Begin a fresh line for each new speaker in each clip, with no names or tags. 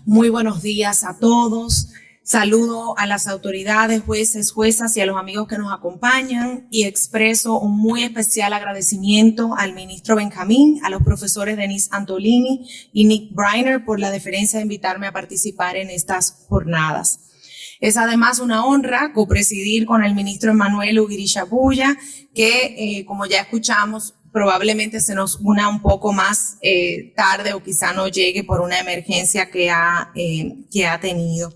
Muy buenos días a todos. Saludo a las autoridades, jueces, juezas y a los amigos que nos acompañan y expreso un muy especial agradecimiento al ministro Benjamín, a los profesores Denise Antolini y Nick Briner por la deferencia de invitarme a participar en estas jornadas. Es además una honra copresidir con el ministro Emmanuel Ugiri-Shabuya, que como ya escuchamos, probablemente se nos una un poco más tarde o quizá no llegue por una emergencia que ha tenido.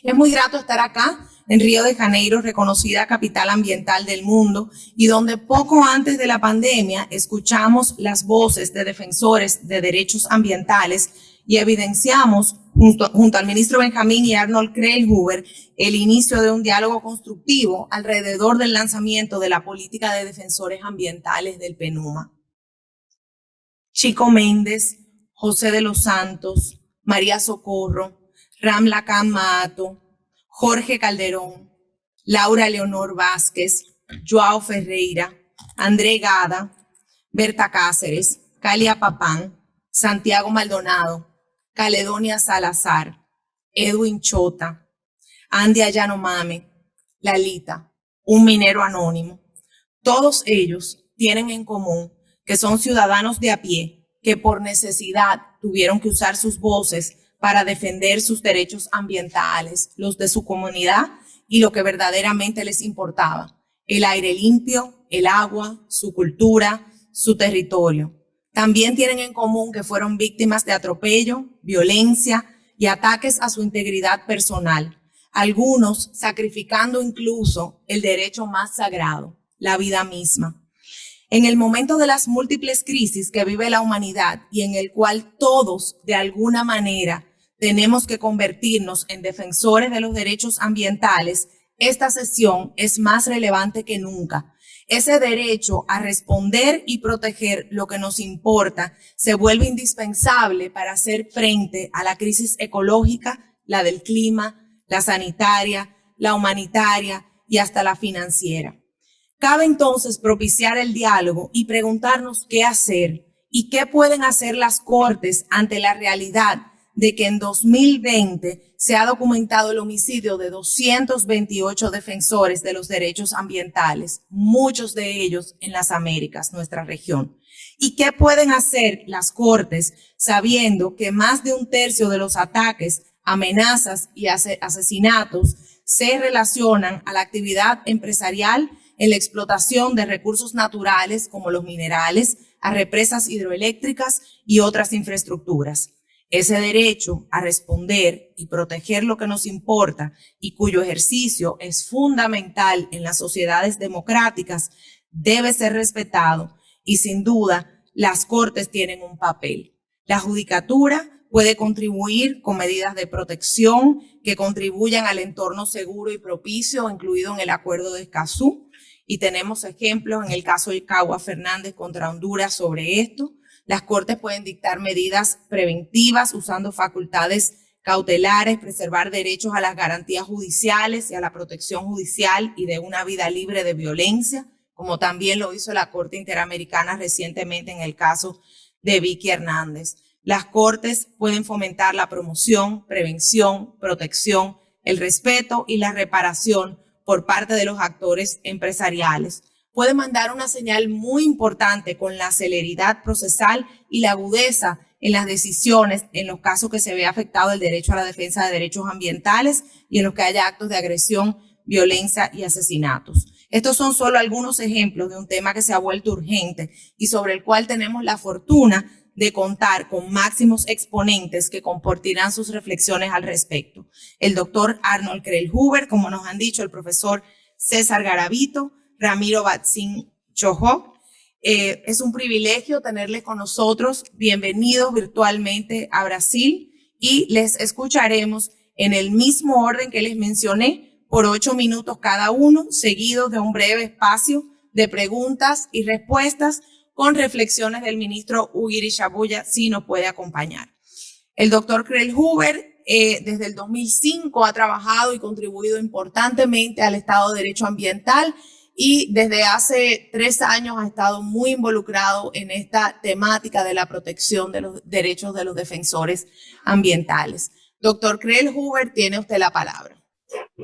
Es muy grato estar acá en Río de Janeiro, reconocida capital ambiental del mundo, y donde poco antes de la pandemia escuchamos las voces de defensores de derechos ambientales y evidenciamos junto al ministro Benjamín y Arnold Kreilhuber el inicio de un diálogo constructivo alrededor del lanzamiento de la política de defensores ambientales del PNUMA. Chico Méndez, José de los Santos, María Socorro, Ramla Khan Maato, Jorge Calderón, Laura Leonor Vázquez, Joao Ferreira, André Gada, Berta Cáceres, Calia Papán, Santiago Maldonado, Caledonia Salazar, Edwin Chota, Andy Yanomami, Lalita, un minero anónimo. Todos ellos tienen en común que son ciudadanos de a pie que por necesidad tuvieron que usar sus voces para defender sus derechos ambientales, los de su comunidad y lo que verdaderamente les importaba: el aire limpio, el agua, su cultura, su territorio. También tienen en común que fueron víctimas de atropello, violencia y ataques a su integridad personal, algunos sacrificando incluso el derecho más sagrado, la vida misma. En el momento de las múltiples crisis que vive la humanidad y en el cual todos, de alguna manera, tenemos que convertirnos en defensores de los derechos ambientales, esta sesión es más relevante que nunca. Ese derecho a responder y proteger lo que nos importa se vuelve indispensable para hacer frente a la crisis ecológica, la del clima, la sanitaria, la humanitaria y hasta la financiera. Cabe entonces propiciar el diálogo y preguntarnos qué hacer y qué pueden hacer las Cortes ante la realidad de que en 2020 se ha documentado el homicidio de 228 defensores de los derechos ambientales, muchos de ellos en las Américas, nuestra región. ¿Y qué pueden hacer las Cortes sabiendo que más de un tercio de los ataques, amenazas y asesinatos se relacionan a la actividad empresarial en la explotación de recursos naturales como los minerales, a represas hidroeléctricas y otras infraestructuras? Ese derecho a responder y proteger lo que nos importa y cuyo ejercicio es fundamental en las sociedades democráticas debe ser respetado y sin duda las Cortes tienen un papel. La Judicatura puede contribuir con medidas de protección que contribuyan al entorno seguro y propicio incluido en el Acuerdo de Escazú, y tenemos ejemplos en el caso de Cagua Fernández contra Honduras sobre esto. Las Cortes pueden dictar medidas preventivas usando facultades cautelares, preservar derechos a las garantías judiciales y a la protección judicial y de una vida libre de violencia, como también lo hizo la Corte Interamericana recientemente en el caso de Vicky Hernández. Las Cortes pueden fomentar la promoción, prevención, protección, el respeto y la reparación por parte de los actores empresariales. Puede mandar una señal muy importante con la celeridad procesal y la agudeza en las decisiones en los casos que se vea afectado el derecho a la defensa de derechos ambientales y en los que haya actos de agresión, violencia y asesinatos. Estos son solo algunos ejemplos de un tema que se ha vuelto urgente y sobre el cual tenemos la fortuna de contar con máximos exponentes que compartirán sus reflexiones al respecto. El doctor Arnold Kreilhuber, como nos han dicho, el profesor César Garavito, Ramiro Batzin Chojo. Es un privilegio tenerles con nosotros. Bienvenidos virtualmente a Brasil y les escucharemos en el mismo orden que les mencioné por 8 minutos cada uno, seguidos de un breve espacio de preguntas y respuestas con reflexiones del ministro Ugiri-Shabuya, si nos puede acompañar. El doctor Kreilhuber desde el 2005 ha trabajado y contribuido importantemente al Estado de Derecho Ambiental y desde hace 3 años ha estado muy involucrado en esta temática de la protección de los derechos de los defensores ambientales. Doctor Craig Hoover, tiene usted la palabra.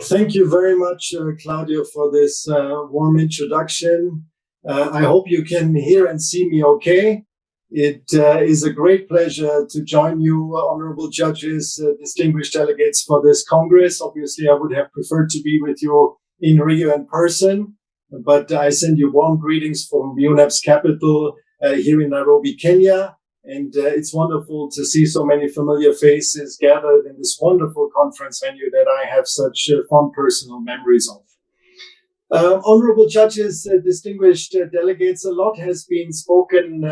Thank you very much, Claudia, for this warm introduction. I hope you can hear and see me okay. It is a great pleasure to join you, honorable judges, distinguished delegates for this Congress. Obviously, I would have preferred to be with you in Rio in person, but I send you warm greetings from UNEP's capital here in Nairobi, Kenya. And it's wonderful to see so many familiar faces gathered in this wonderful conference venue that I have such fond personal memories of. Honorable judges, distinguished delegates, a lot has been spoken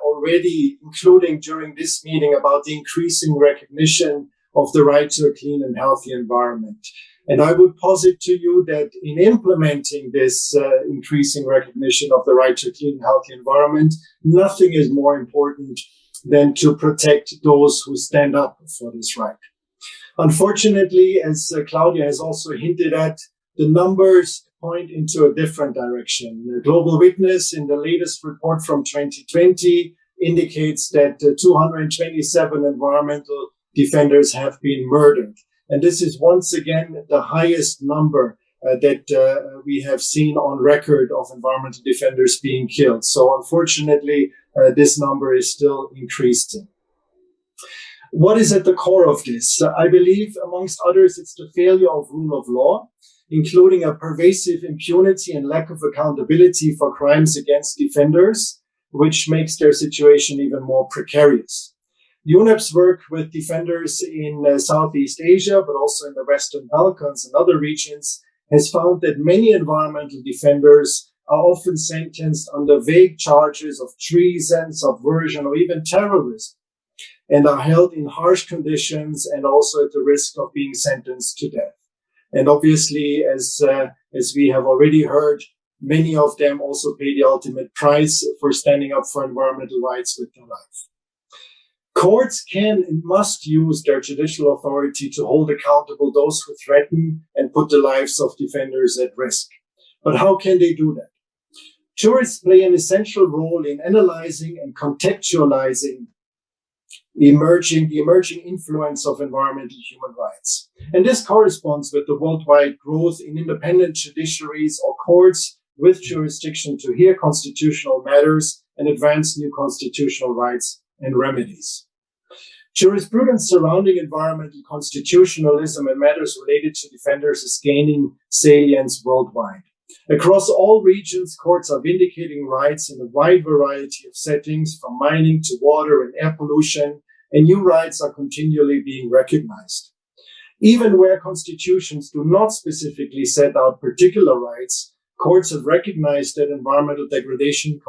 already, including during this meeting, about the increasing recognition of the right to a clean and healthy environment. And I would posit to you that in implementing this increasing recognition of the right to a clean and healthy environment, nothing is more important than to protect those who stand up for this right. Unfortunately, as Claudia has also hinted at, the numbers point into a different direction. The Global Witness, in the latest report from 2020, indicates that 227 environmental defenders have been murdered. And this is once again the highest number that we have seen on record of environmental defenders being killed. So unfortunately, this number is still increasing. What is at the core of this? I believe, amongst others, it's the failure of rule of law, including a pervasive impunity and lack of accountability for crimes against defenders, which makes their situation even more precarious. UNEP's work with defenders in Southeast Asia, but also in the Western Balkans and other regions, has found that many environmental defenders are often sentenced under vague charges of treason, subversion, or even terrorism, and are held in harsh conditions and also at the risk of being sentenced to death. And obviously, as we have already heard, many of them also pay the ultimate price for standing up for environmental rights with their life. Courts can and must use their judicial authority to hold accountable those who threaten and put the lives of defenders at risk. But how can they do that? Jurists play an essential role in analyzing and contextualizing the emerging influence of environmental human rights. And this corresponds with the worldwide growth in independent judiciaries or courts with jurisdiction to hear constitutional matters and advance new constitutional rights and remedies. Jurisprudence surrounding environmental constitutionalism and matters related to defenders is gaining salience worldwide. Across all regions, courts are vindicating rights in a wide variety of settings, from mining to water and air pollution, and new rights are continually being recognized. Even where constitutions do not specifically set out particular rights, courts have recognized that environmental degradation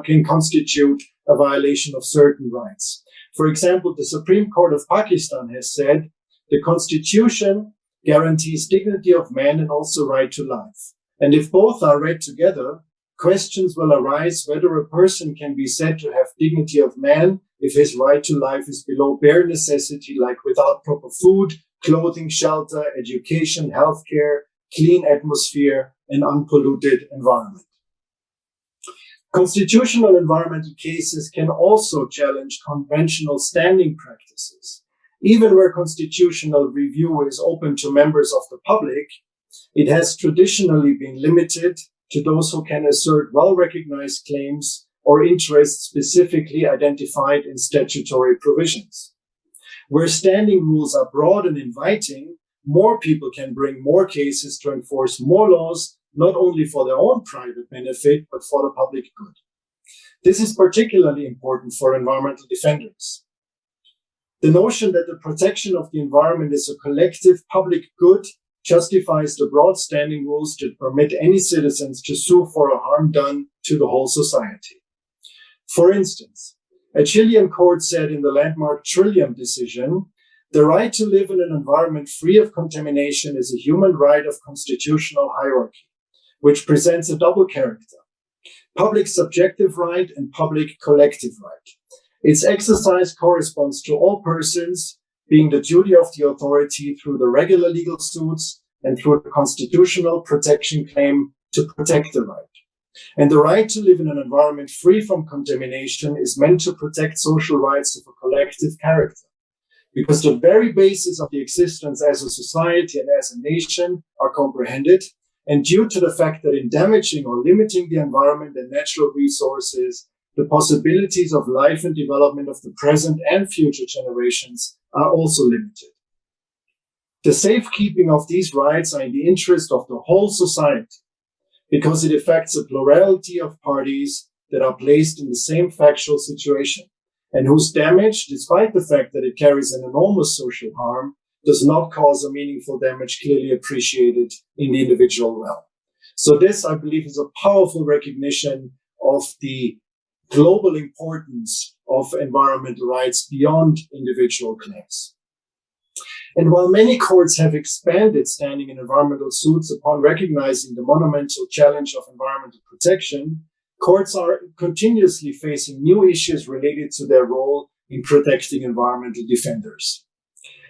can constitute a violation of certain rights. For example, the Supreme Court of Pakistan has said the Constitution guarantees dignity of man and also right to life. And if both are read together, questions will arise whether a person can be said to have dignity of man if his right to life is below bare necessity, like without proper food, clothing, shelter, education, healthcare, clean atmosphere, and unpolluted environment. Constitutional environmental cases can also challenge conventional standing practices. Even where constitutional review is open to members of the public, it has traditionally been limited to those who can assert well-recognized claims or interests specifically identified in statutory provisions. Where standing rules are broad and inviting, more people can bring more cases to enforce more laws, not only for their own private benefit, but for the public good. This is particularly important for environmental defenders. The notion that the protection of the environment is a collective public good justifies the broad standing rules that permit any citizens to sue for a harm done to the whole society. For instance, a Chilean court said in the landmark Trillium decision, the right to live in an environment free of contamination is a human right of constitutional hierarchy, which presents a double character: public subjective right and public collective right. Its exercise corresponds to all persons, being the duty of the authority through the regular legal suits and through the constitutional protection claim to protect the right. And the right to live in an environment free from contamination is meant to protect social rights of a collective character. because the very basis of the existence as a society and as a nation are comprehended, and due to the fact that in damaging or limiting the environment and natural resources, the possibilities of life and development of the present and future generations are also limited. The safekeeping of these rights are in the interest of the whole society, because it affects a plurality of parties that are placed in the same factual situation, and whose damage, despite the fact that it carries an enormous social harm, does not cause a meaningful damage clearly appreciated in the individual realm. So this, I believe, is a powerful recognition of the global importance of environmental rights beyond individual claims. And while many courts have expanded standing in environmental suits upon recognizing the monumental challenge of environmental protection, courts are continuously facing new issues related to their role in protecting environmental defenders.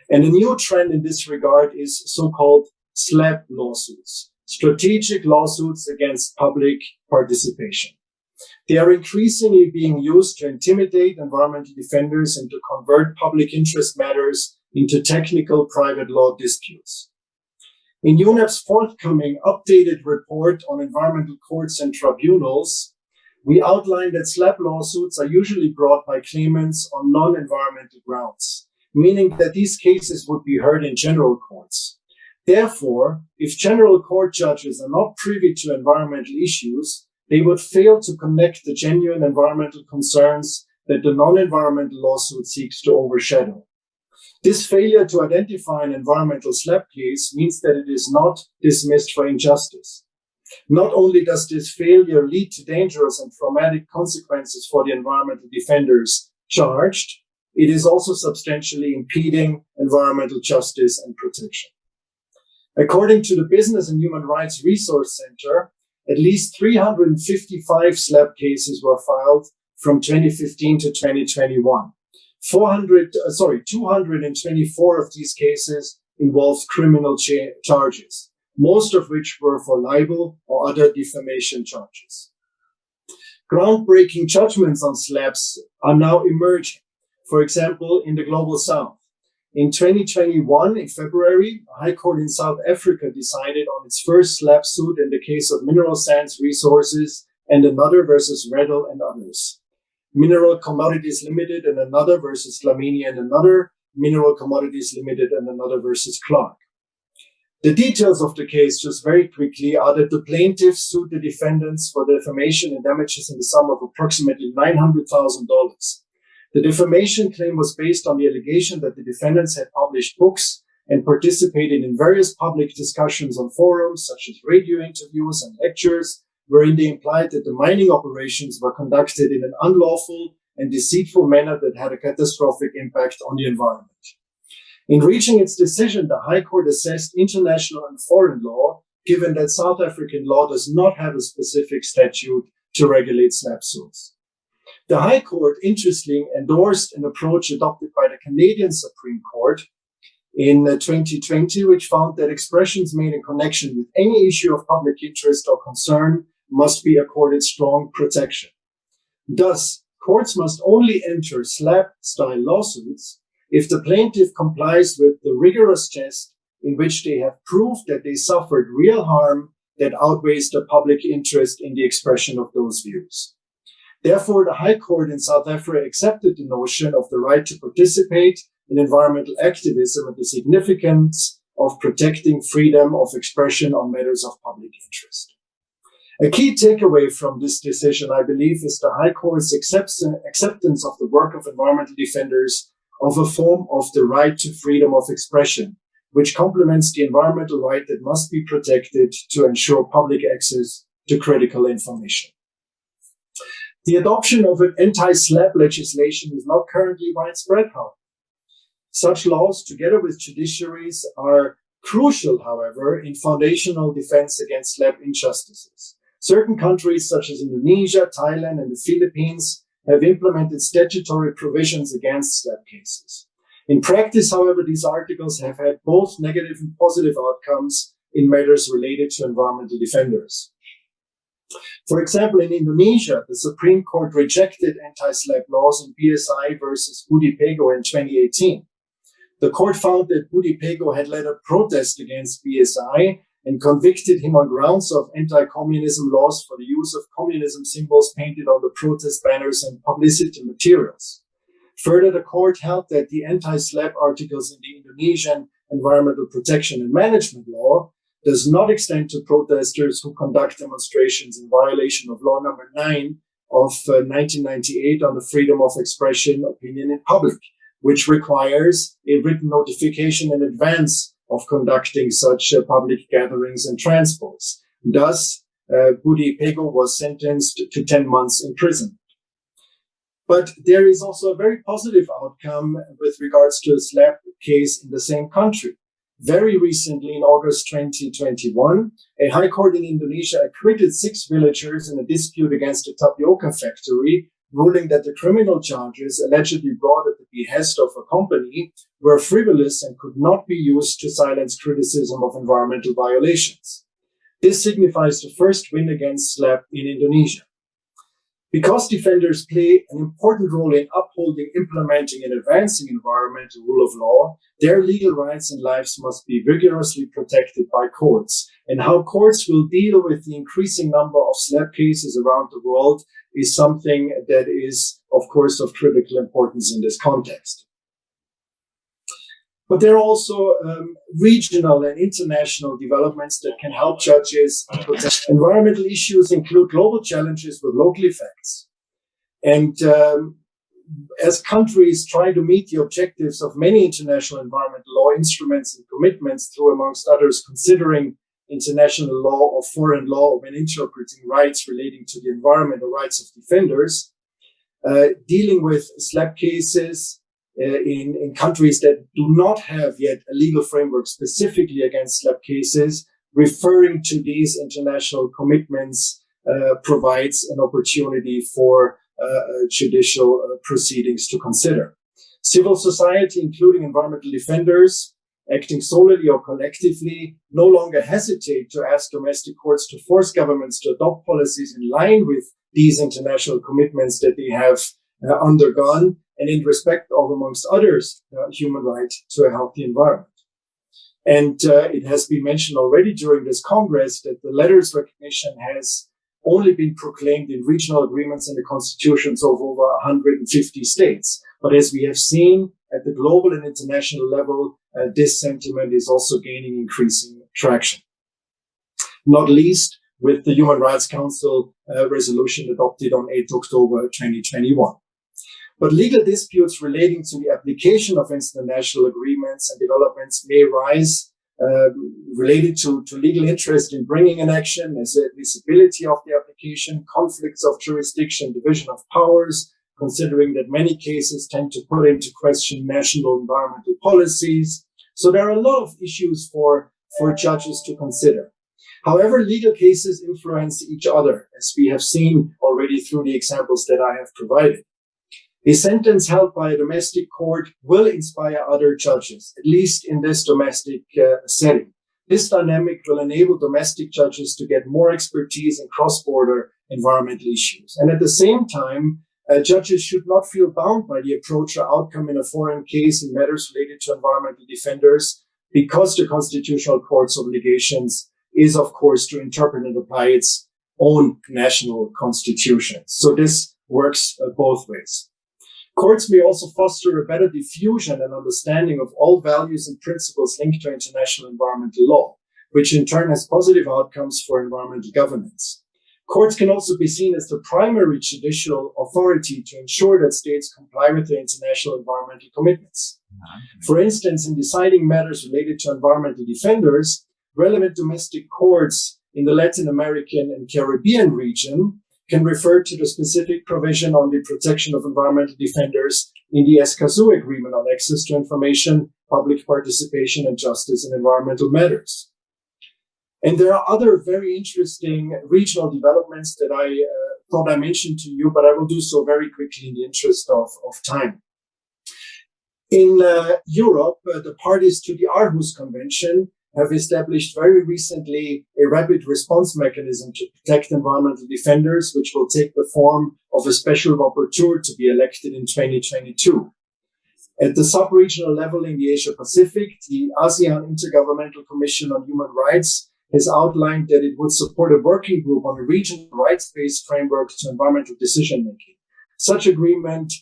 And a new trend in this regard is so-called SLAP lawsuits, strategic lawsuits against public participation. They are increasingly being used to intimidate environmental defenders and to convert public interest matters into technical private law disputes. In UNEP's forthcoming updated report on environmental courts and tribunals, we outline that SLAP lawsuits are usually brought by claimants on non-environmental grounds, meaning that these cases would be heard in general courts. Therefore, if general court judges are not privy to environmental issues, they would fail to connect the genuine environmental concerns that the non-environmental lawsuit seeks to overshadow. This failure to identify an environmental SLAP case means that it is not dismissed for injustice. Not only does this failure lead to dangerous and traumatic consequences for the environmental defenders charged, it is also substantially impeding environmental justice and protection. According to the Business and Human Rights Resource Center, at least 355 SLAP cases were filed from 2015 to 2021. 224 of these cases involved criminal charges, most of which were for libel or other defamation charges. Groundbreaking judgments on SLAPs are now emerging. For example, in the Global South. In 2021, in February, a High Court in South Africa decided on its first SLAP suit in the case of Mineral Sands Resources and Another versus Redel and others. Mineral Commodities Limited and Another versus Dlamini and Another, Mineral Commodities Limited and Another versus Clark. The details of the case, just very quickly, are that the plaintiffs sued the defendants for defamation and damages in the sum of approximately $900,000. The defamation claim was based on the allegation that the defendants had published books and participated in various public discussions on forums, such as radio interviews and lectures, wherein they implied that the mining operations were conducted in an unlawful and deceitful manner that had a catastrophic impact on the environment. In reaching its decision, the High Court assessed international and foreign law, given that South African law does not have a specific statute to regulate SLAP suits. The High Court, interestingly, endorsed an approach adopted by the Canadian Supreme Court in 2020, which found that expressions made in connection with any issue of public interest or concern must be accorded strong protection. Thus, courts must only enter SLAP-style lawsuits if the plaintiff complies with the rigorous test in which they have proved that they suffered real harm that outweighs the public interest in the expression of those views. Therefore, the High Court in South Africa accepted the notion of the right to participate in environmental activism and the significance of protecting freedom of expression on matters of public interest. A key takeaway from this decision, I believe, is the High Court's acceptance of the work of environmental defenders of a form of the right to freedom of expression, which complements the environmental right that must be protected to ensure public access to critical information. The adoption of an anti-SLAP legislation is not currently widespread, however. Such laws, together with judiciaries, are crucial, however, in foundational defense against SLAP injustices. Certain countries, such as Indonesia, Thailand, and the Philippines, have implemented statutory provisions against SLAP cases. In practice, however, these articles have had both negative and positive outcomes in matters related to environmental defenders. For example, in Indonesia, the Supreme Court rejected anti-SLAP laws in BSI versus Budi Pego in 2018. The court found that Budi Pego had led a protest against BSI and convicted him on grounds of anti-communism laws for the use of communism symbols painted on the protest banners and publicity materials. Further, the court held that the anti-SLAPP articles in the Indonesian Environmental Protection and Management Law does not extend to protesters who conduct demonstrations in violation of Law Number 9 of 1998 on the freedom of expression, opinion in public, which requires a written notification in advance of conducting such public gatherings and transports. Thus, Budi Pego was sentenced to 10 months in prison. But there is also a very positive outcome with regards to a SLAPP case in the same country. Very recently, in August 2021, a high court in Indonesia acquitted 6 villagers in a dispute against a tapioca factory, ruling that the criminal charges allegedly brought at the behest of a company were frivolous and could not be used to silence criticism of environmental violations. This signifies the first win against SLAPP in Indonesia. Because defenders play an important role in upholding, implementing, and advancing environmental rule of law, their legal rights and lives must be rigorously protected by courts. And how courts will deal with the increasing number of SLAPP cases around the world is something that is, of course, of critical importance in this context. But there are also regional and international developments that can help judges protect. Environmental issues include global challenges with local effects. And as countries try to meet the objectives of many international environmental law instruments and commitments through, amongst others, considering international law or foreign law when interpreting rights relating to the environment or rights of defenders, dealing with SLAPP cases in countries that do not have yet a legal framework specifically against SLAPP cases, referring to these international commitments provides an opportunity for judicial proceedings to consider. Civil society, including environmental defenders, acting solely or collectively, no longer hesitate to ask domestic courts to force governments to adopt policies in line with these international commitments that they have undergone, and in respect of, amongst others, human right to a healthy environment. And it has been mentioned already during this Congress that the letter's recognition has only been proclaimed in regional agreements and the constitutions of over 150 states. But as we have seen at the global and international level, this sentiment is also gaining increasing traction. Not least with the Human Rights Council resolution adopted on 8 October 2021. But legal disputes relating to the application of international agreements and developments may rise related to legal interest in bringing an action, as admissibility of the application, conflicts of jurisdiction, division of powers, considering that many cases tend to put into question national environmental policies. So there are a lot of issues for judges to consider. However, legal cases influence each other, as we have seen already through the examples that I have provided. A sentence held by a domestic court will inspire other judges, at least in this domestic setting. This dynamic will enable domestic judges to get more expertise in cross-border environmental issues. And at the same time, judges should not feel bound by the approach or outcome in a foreign case in matters related to environmental defenders, because the Constitutional Court's obligations is, of course, to interpret and apply its own national constitutions. So this works both ways. Courts may also foster a better diffusion and understanding of all values and principles linked to international environmental law, which in turn has positive outcomes for environmental governance. Courts can also be seen as the primary judicial authority to ensure that states comply with their international environmental commitments. For instance, in deciding matters related to environmental defenders, relevant domestic courts in the Latin American and Caribbean region can refer to the specific provision on the protection of environmental defenders in the Escazú Agreement on access to information, public participation, and justice in environmental matters. And there are other very interesting regional developments that I thought I mentioned to you, but I will do so very quickly in the interest of time. In Europe, the parties to the Aarhus Convention have established very recently a rapid response mechanism to protect environmental defenders, which will take the form of a special rapporteur to be elected in 2022. At the sub-regional level in the Asia-Pacific, the ASEAN Intergovernmental Commission on Human Rights has outlined that it would support a working group on a regional rights-based framework to environmental decision-making. Such agreement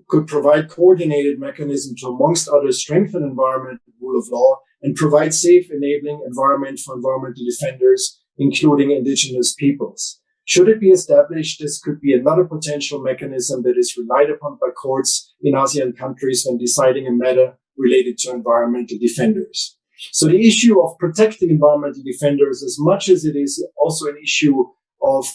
could provide coordinated mechanism to, amongst others, strengthen environmental rule of law and provide safe, enabling environment for environmental defenders, including indigenous peoples. Should it be established, this could be another potential mechanism that is relied upon by courts in ASEAN countries when deciding a matter related to environmental defenders. So the issue of protecting environmental defenders, as much as it is also an issue of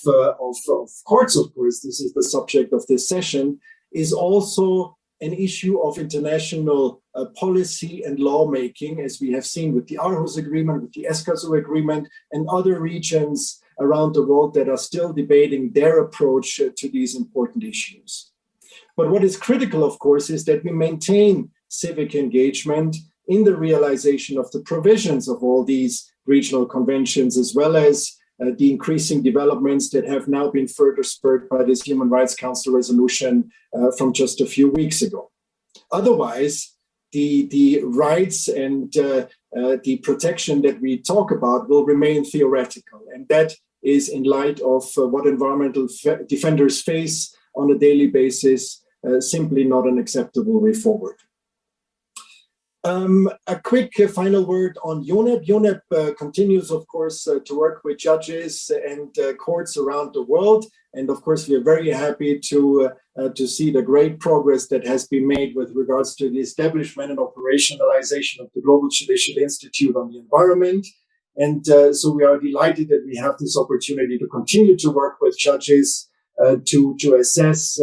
courts, of course, this is the subject of this session, is also an issue of international policy and lawmaking, as we have seen with the Aarhus Agreement, with the Escazú Agreement, and other regions around the world that are still debating their approach to these important issues. But what is critical, of course, is that we maintain civic engagement in the realization of the provisions of all these regional conventions, as well as the increasing developments that have now been further spurred by this Human Rights Council resolution from just a few weeks ago. Otherwise, the rights and the protection that we talk about will remain theoretical. And that is in light of what environmental defenders face on a daily basis, simply not an acceptable way forward. A quick final word on UNEP. UNEP continues, of course, to work with judges and courts around the world. And of course, we are very happy to see the great progress that has been made with regards to the establishment and operationalization of the Global Judicial Institute on the Environment. And so we are delighted that we have this opportunity to continue to work with judges to assess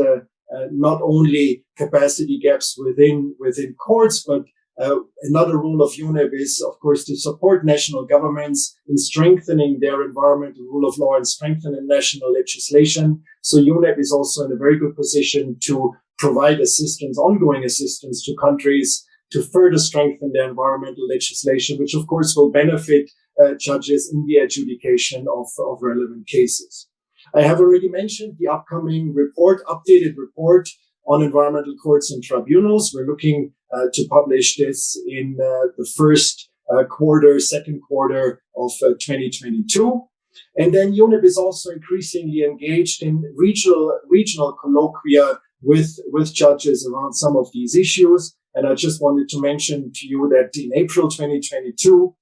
not only capacity gaps within courts, but another role of UNEP is, of course, to support national governments in strengthening their environmental rule of law and strengthening national legislation. So UNEP is also in a very good position to provide assistance, ongoing assistance to countries to further strengthen their environmental legislation, which of course will benefit judges in the adjudication of relevant cases. I have already mentioned the upcoming updated report on environmental courts and tribunals. We're looking to publish this in the second quarter of 2022. And then UNEP is also increasingly engaged in regional colloquia with judges around some of these issues. And I just wanted to mention to you that in April 2022,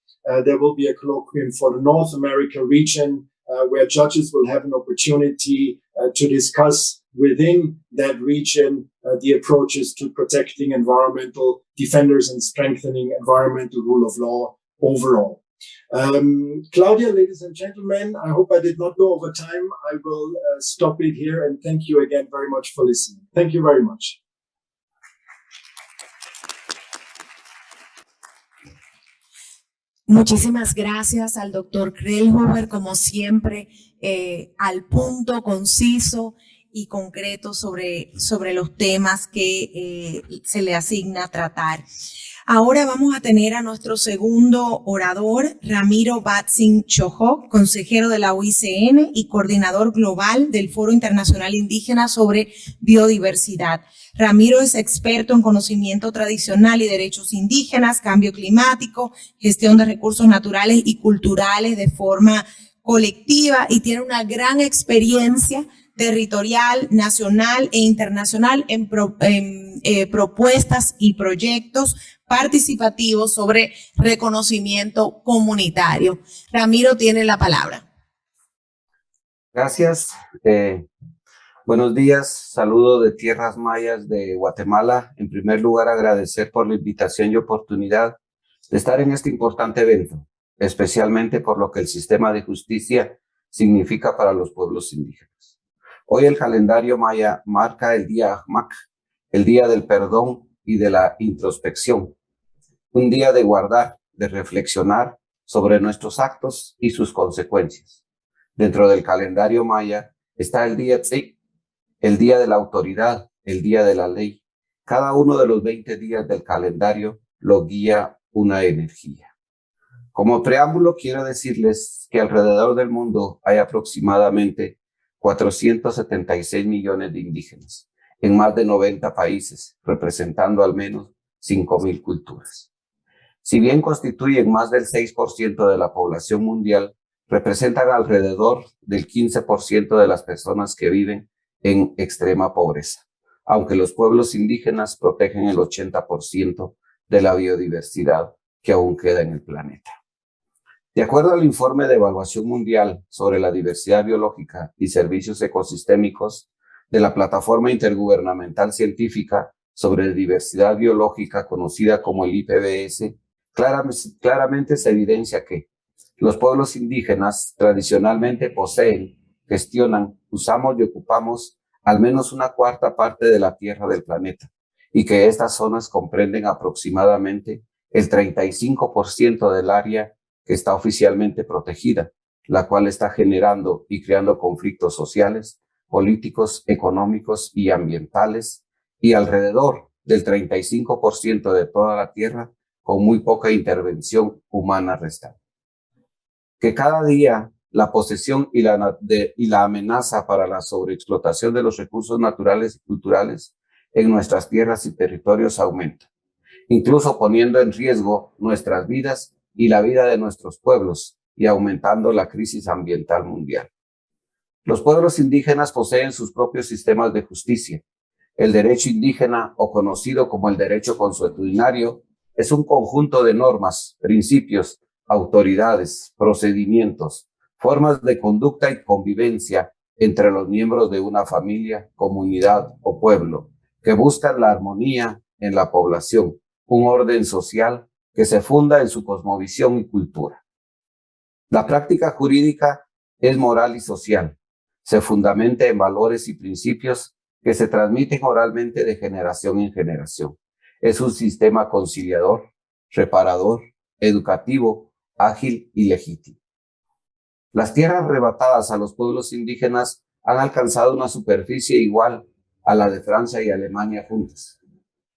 there will be a colloquium for the North America region, where judges will have an opportunity to discuss within that region the approaches to protecting environmental defenders and strengthening environmental rule of law overall. Claudia, ladies and gentlemen, I hope I did not go over time. I will stop it here and thank you again very much for listening. Thank you very much.
Muchísimas gracias al doctor Krellhuber, como siempre, al punto, conciso y concreto sobre los temas que se le asigna tratar. Ahora vamos a tener a nuestro segundo orador, Ramiro Batsin-Chojok, consejero de la UICN y coordinador global del Foro Internacional Indígena sobre Biodiversidad. Ramiro es experto en conocimiento tradicional y derechos indígenas, cambio climático, gestión de recursos naturales y culturales de forma colectiva y tiene una gran experiencia territorial, nacional e internacional en propuestas y proyectos participativos sobre reconocimiento comunitario. Ramiro tiene la palabra.
Gracias. Buenos días, saludo de Tierras Mayas de Guatemala. En primer lugar, agradecer por la invitación y oportunidad de estar en este importante evento, especialmente por lo que el sistema de justicia significa para los pueblos indígenas. Hoy el calendario maya marca el Día Ajmak, el Día del Perdón y de la Introspección, un día de guardar, de reflexionar sobre nuestros actos y sus consecuencias. Dentro del calendario maya está el Día Tzik, el Día de la Autoridad, el Día de la Ley. Cada uno de los 20 días del calendario lo guía una energía. Como preámbulo, quiero decirles que alrededor del mundo hay aproximadamente 476 millones de indígenas en más de 90 países, representando al menos 5.000 culturas. Si bien constituyen más del 6% de la población mundial, representan alrededor del 15% de las personas que viven en extrema pobreza, aunque los pueblos indígenas protegen el 80% de la biodiversidad que aún queda en el planeta. De acuerdo al informe de evaluación mundial sobre la diversidad biológica y servicios ecosistémicos de la Plataforma Intergubernamental Científica sobre Diversidad Biológica, conocida como el IPBES, claramente se evidencia que los pueblos indígenas tradicionalmente poseen, gestionan, usamos y ocupamos al menos una cuarta parte de la tierra del planeta y que estas zonas comprenden aproximadamente el 35% del área que está oficialmente protegida, la cual está generando y creando conflictos sociales, políticos, económicos y ambientales, y alrededor del 35% de toda la tierra con muy poca intervención humana restante. Que cada día la posesión y la amenaza para la sobreexplotación de los recursos naturales y culturales en nuestras tierras y territorios aumenta, incluso poniendo en riesgo nuestras vidas y la vida de nuestros pueblos y aumentando la crisis ambiental mundial. Los pueblos indígenas poseen sus propios sistemas de justicia. El derecho indígena, o conocido como el derecho consuetudinario, es un conjunto de normas, principios, autoridades, procedimientos, formas de conducta y convivencia entre los miembros de una familia, comunidad o pueblo, que buscan la armonía en la población, un orden social que se funda en su cosmovisión y cultura. La práctica jurídica es moral y social. Se fundamenta en valores y principios que se transmiten oralmente de generación en generación. Es un sistema conciliador, reparador, educativo, ágil y legítimo. Las tierras arrebatadas a los pueblos indígenas han alcanzado una superficie igual a la de Francia y Alemania juntas.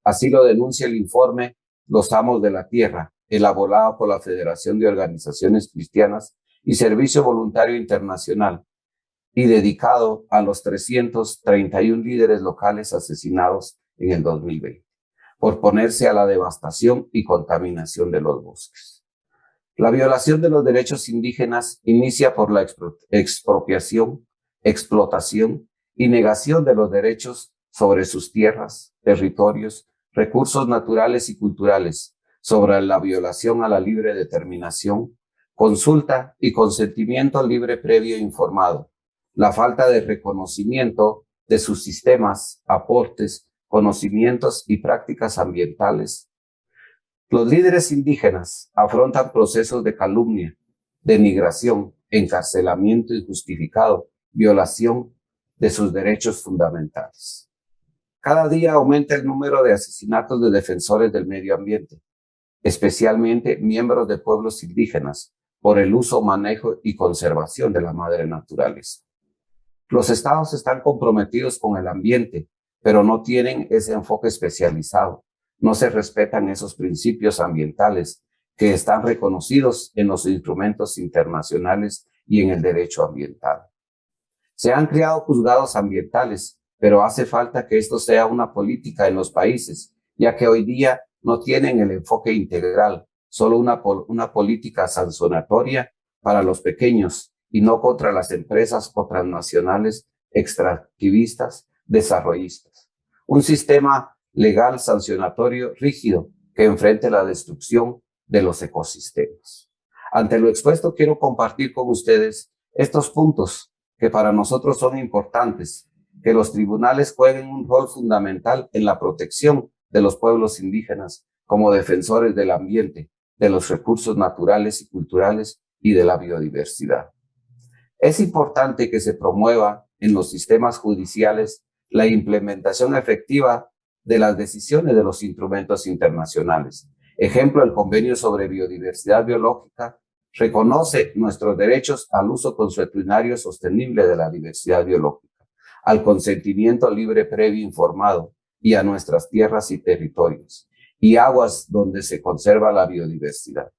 Así lo denuncia el informe Los Amos de la Tierra, elaborado por la Federación de Organizaciones Cristianas y Servicio Voluntario Internacional, y dedicado a los 331 líderes locales asesinados en el 2020, por ponerse a la devastación y contaminación de los bosques. La violación de los derechos indígenas inicia por la expropiación, explotación y negación de los derechos sobre sus tierras, territorios, recursos naturales y culturales, sobre la violación a la libre determinación, consulta y consentimiento libre previo e informado, la falta de reconocimiento de sus sistemas, aportes, conocimientos y prácticas ambientales. Los líderes indígenas afrontan procesos de calumnia, denigración, encarcelamiento injustificado, violación de sus derechos fundamentales. Cada día aumenta el número de asesinatos de defensores del medio ambiente, especialmente miembros de pueblos indígenas, por el uso, manejo y conservación de la madre naturaleza. Los estados están comprometidos con el ambiente, pero no tienen ese enfoque especializado. No se respetan esos principios ambientales que están reconocidos en los instrumentos internacionales y en el derecho ambiental. Se han creado juzgados ambientales, pero hace falta que esto sea una política en los países, ya que hoy día no tienen el enfoque integral, solo una política sancionatoria para los pequeños y no contra las empresas o transnacionales extractivistas, desarrollistas. Un sistema legal sancionatorio rígido que enfrente la destrucción de los ecosistemas. Ante lo expuesto, quiero compartir con ustedes estos puntos que para nosotros son importantes, que los tribunales jueguen un rol fundamental en la protección de los pueblos indígenas como defensores del ambiente, de los recursos naturales y culturales y de la biodiversidad. Es importante que se promueva en los sistemas judiciales la implementación efectiva de las decisiones de los instrumentos internacionales. Ejemplo, el Convenio sobre Biodiversidad Biológica reconoce nuestros derechos al uso consuetudinario sostenible de la diversidad biológica, al consentimiento libre previo informado y a nuestras tierras y territorios y aguas donde se conserva la biodiversidad.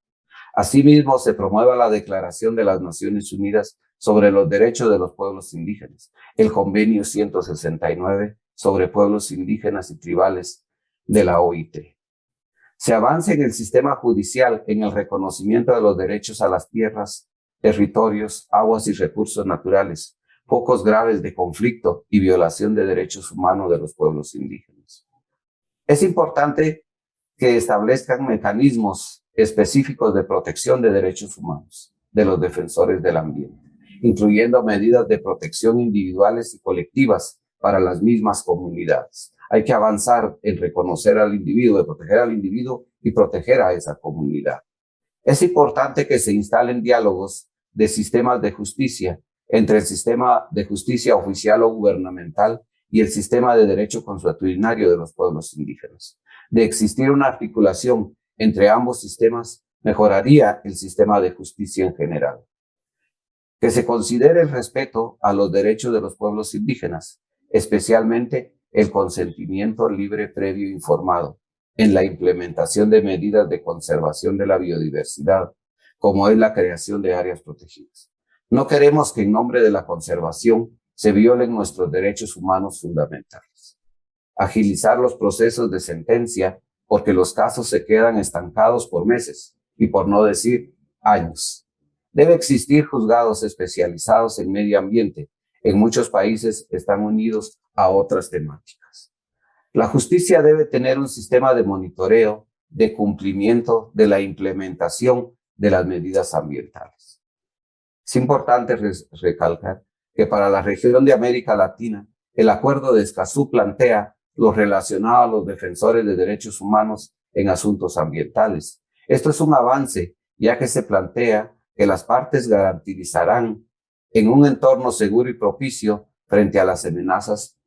Asimismo, se promueve la Declaración de las Naciones Unidas sobre los Derechos de los Pueblos Indígenas, el Convenio 169 sobre Pueblos Indígenas y Tribales de la OIT. Se avance en el sistema judicial en el reconocimiento de los derechos a las tierras, territorios, aguas y recursos naturales, focos graves de conflicto y violación de derechos humanos de los pueblos indígenas. Es importante que establezcan mecanismos específicos de protección de derechos humanos de los defensores del ambiente, incluyendo medidas de protección individuales y colectivas para las mismas comunidades. Hay que avanzar en reconocer al individuo, de proteger al individuo y proteger a esa comunidad. Es importante que se instalen diálogos de sistemas de justicia entre el sistema de justicia oficial o gubernamental y el sistema de derecho consuetudinario de los pueblos indígenas. De existir una articulación entre ambos sistemas, mejoraría el sistema de justicia en general. Que se considere el respeto a los derechos de los pueblos indígenas, especialmente el consentimiento libre, previo e informado en la implementación de medidas de conservación de la biodiversidad, como es la creación de áreas protegidas. No queremos que en nombre de la conservación se violen nuestros derechos humanos fundamentales. Agilizar los procesos de sentencia porque los casos se quedan estancados por meses y por no decir años. Debe existir juzgados especializados en medio ambiente. En muchos países están unidos a otras temáticas. La justicia debe tener un sistema de monitoreo, de cumplimiento de la implementación de las medidas ambientales. Es importante recalcar que para la región de América Latina, el Acuerdo de Escazú plantea lo relacionado a los defensores de derechos humanos en asuntos ambientales. Esto es un avance, ya que se plantea que las partes garantizarán en un entorno seguro y propicio frente a las amenazas,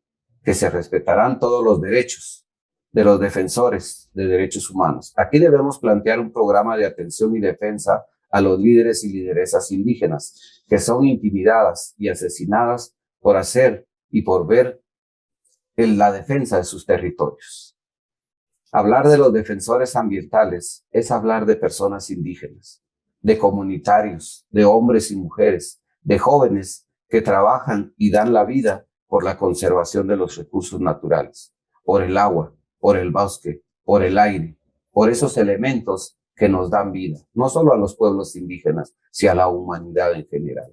que se respetarán todos los derechos de los defensores de derechos humanos. Aquí debemos plantear un programa de atención y defensa a los líderes y lideresas indígenas que son intimidadas y asesinadas por hacer y por ver en la defensa de sus territorios. Hablar de los defensores ambientales es hablar de personas indígenas, de comunitarios, de hombres y mujeres, de jóvenes que trabajan y dan la vida por la conservación de los recursos naturales, por el agua, por el bosque, por el aire, por esos elementos que nos dan vida, no solo a los pueblos indígenas, sino a la humanidad en general.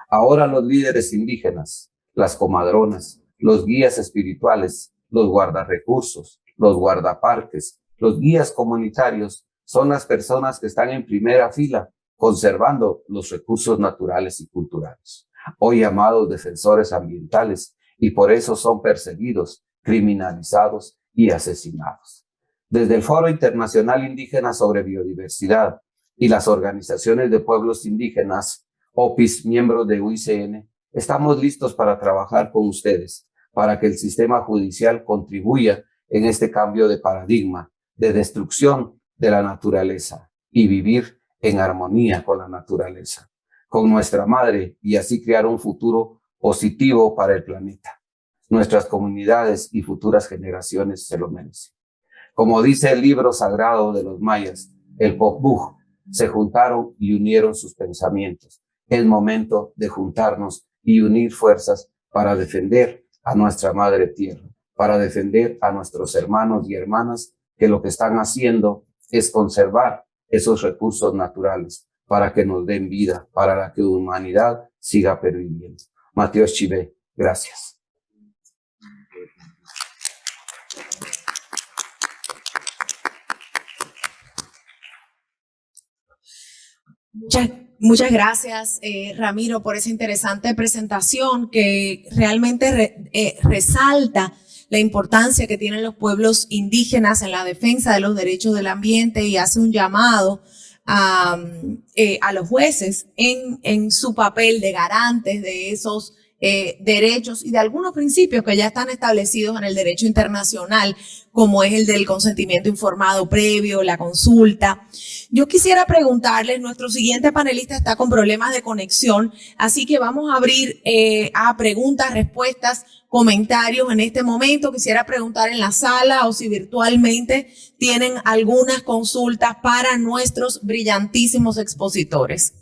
Ahora los líderes indígenas, las comadronas, los guías espirituales, los guardarrecursos, los guardaparques, los guías comunitarios son las personas que están en primera fila conservando los recursos naturales y culturales, hoy llamados defensores ambientales, y por eso son perseguidos, criminalizados y asesinados. Desde el Foro Internacional Indígena sobre Biodiversidad y las organizaciones de pueblos indígenas, OPIS, miembros de UICN, estamos listos para trabajar con ustedes para que el sistema judicial contribuya en este cambio de paradigma, de destrucción de la naturaleza y vivir en armonía con la naturaleza, con nuestra madre, y así crear un futuro positivo para el planeta. Nuestras comunidades y futuras generaciones se lo merecen. Como dice el libro sagrado de los mayas, el Popbuj, se juntaron y unieron sus pensamientos. Es momento de juntarnos y unir fuerzas para defender a nuestra madre tierra, para defender a nuestros hermanos y hermanas que lo que están haciendo es conservar esos recursos naturales para que nos den vida, para que la humanidad siga perviviendo. Mateo Chivé, gracias.
Muchas gracias, Ramiro, por esa interesante presentación que realmente resalta la importancia que tienen los pueblos indígenas en la defensa de los derechos del ambiente y hace un llamado a los jueces en su papel de garantes de esos derechos y de algunos principios que ya están establecidos en el derecho internacional, como es el del consentimiento informado previo, la consulta. Yo quisiera preguntarles, nuestro siguiente panelista está con problemas de conexión, así que vamos a abrir a preguntas, respuestas, comentarios en este momento. Quisiera preguntar en la sala o si virtualmente tienen algunas consultas para nuestros brillantísimos expositores.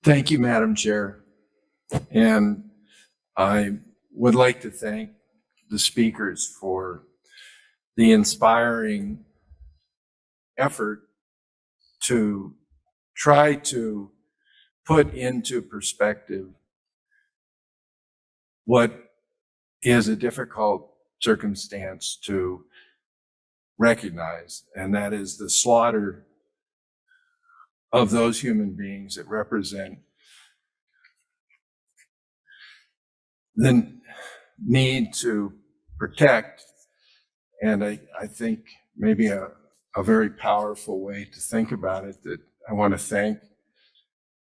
Thank you, Madam Chair. And I would like to thank the speakers for the inspiring effort to try to put into perspective what is a difficult circumstance to recognize, and that is the slaughter of those human beings that represent the need to protect. And I think maybe a very powerful way to think about it that I want to thank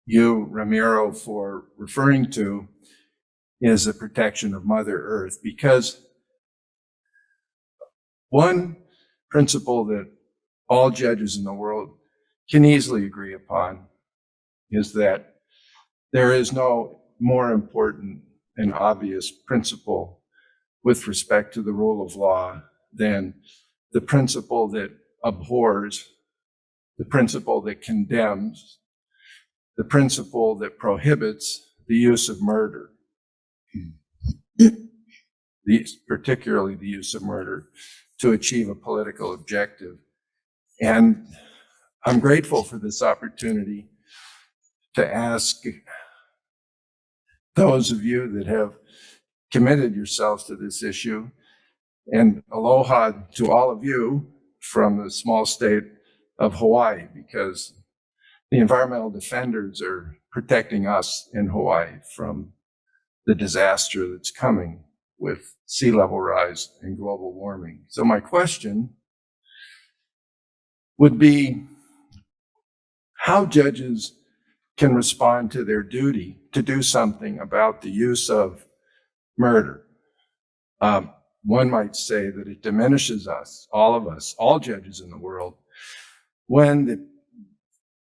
you, Ramiro, for referring to is the protection of Mother Earth, because one principle that all judges in the world can easily agree upon is that there is no more important and obvious principle with respect to the rule of law than the principle that abhors, the principle that condemns, the principle that prohibits the use of murder, particularly the use of murder, to achieve a political objective. And I'm grateful for this opportunity to ask those of you that have committed yourselves to this issue, and aloha to all of you from the small state of Hawaii, because the environmental defenders are protecting us in Hawaii from the disaster that's coming with sea level rise and global warming. So my question would be how judges can respond to their duty to do something about the use of murder. One might say that it diminishes us, all judges in the world, when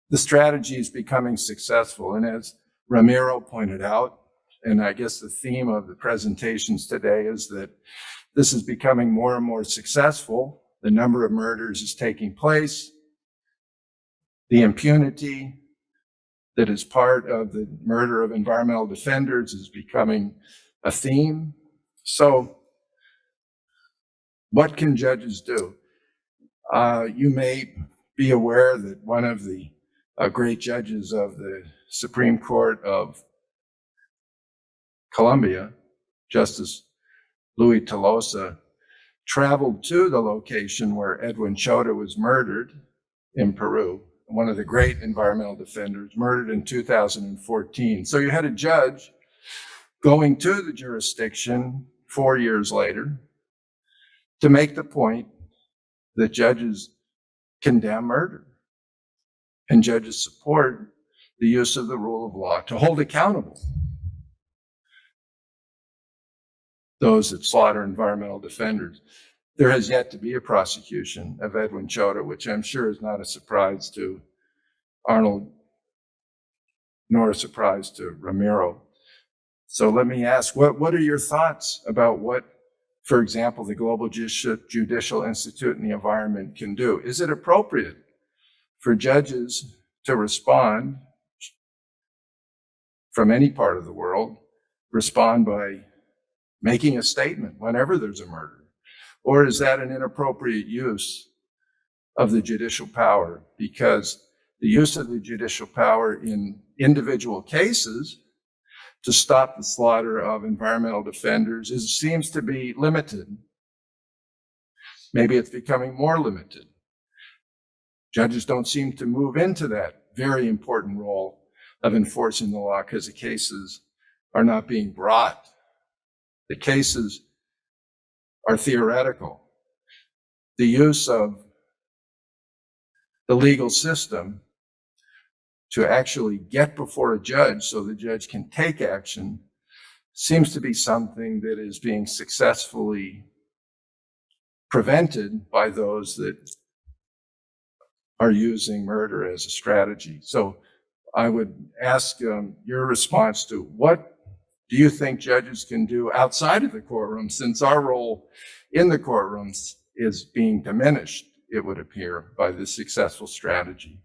the strategy is becoming successful. And as Ramiro pointed out, and I guess the theme of the presentations today is that this is becoming more and more successful. The number of murders is taking place. The impunity that is part of the murder of environmental defenders is becoming a theme. So what can judges do? You may be aware that one of the great judges of the Supreme Court of Colombia, Justice Louis Tolosa, traveled to the location where Edwin Chota was murdered in Peru, one of the great environmental defenders, murdered in 2014. So you had a judge going to the jurisdiction 4 years later to make the point that judges condemn murder and judges support the use of the rule of law to hold accountable those that slaughter environmental defenders. There has yet to be a prosecution of Edwin Chota, which I'm sure is not a surprise to Arnold, nor a surprise to Ramiro. So let me ask, what are your thoughts about what, for example, the Global Judicial Institute and the environment can do? Is it appropriate for judges to respond from any part of the world, respond by making a statement whenever there's a murder? Or is that an inappropriate use of the judicial power? Because the use of the judicial power in individual cases to stop the slaughter of environmental defenders seems to be limited. Maybe it's becoming more limited. Judges don't seem to move into that very important role of enforcing the law because the cases are not being brought. The cases are theoretical. The use of the legal system to actually get before a judge so the judge can take action seems to be something that is being successfully prevented by those that are using murder as a strategy. So I would ask your response to what do you think judges can do outside of the courtroom, since our role in the courtrooms is being diminished, it would appear, by this successful strategy?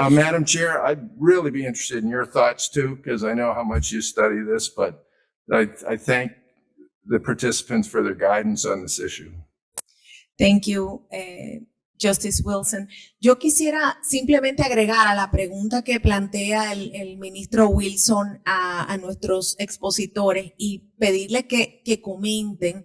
Madam Chair, I'd really be interested in your thoughts too, because I know how much you study this, but I thank the participants for their guidance on this issue.
Thank you, Justice Wilson. Yo quisiera simplemente agregar a la pregunta que plantea el ministro Wilson a nuestros expositores y pedirles que comenten.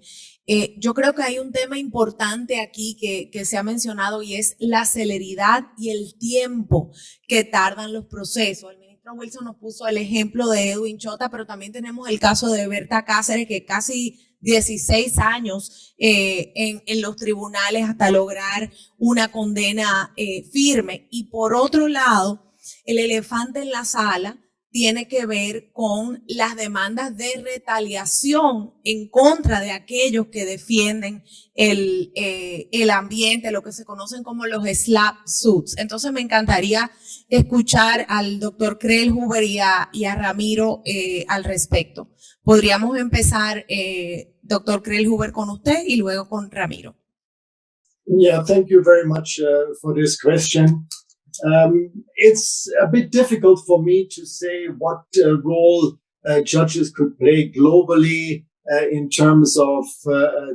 Yo creo que hay un tema importante aquí que se ha mencionado y es la celeridad y el tiempo que tardan los procesos. El ministro Wilson nos puso el ejemplo de Edwin Chota, pero también tenemos el caso de Berta Cáceres, que casi 16 años en los tribunales hasta lograr una condena firme. Y por otro lado, el elefante en la sala tiene que ver con las demandas de retaliación en contra de aquellos que defienden el ambiente, lo que se conocen como los SLAPP suits. Entonces me encantaría escuchar al doctor Krellhuber y a Ramiro al respecto. Podríamos empezar, doctor Krellhuber, con usted y luego con Ramiro.
Yeah, thank you very much for this question. It's a bit difficult for me to say what role judges could play globally in terms of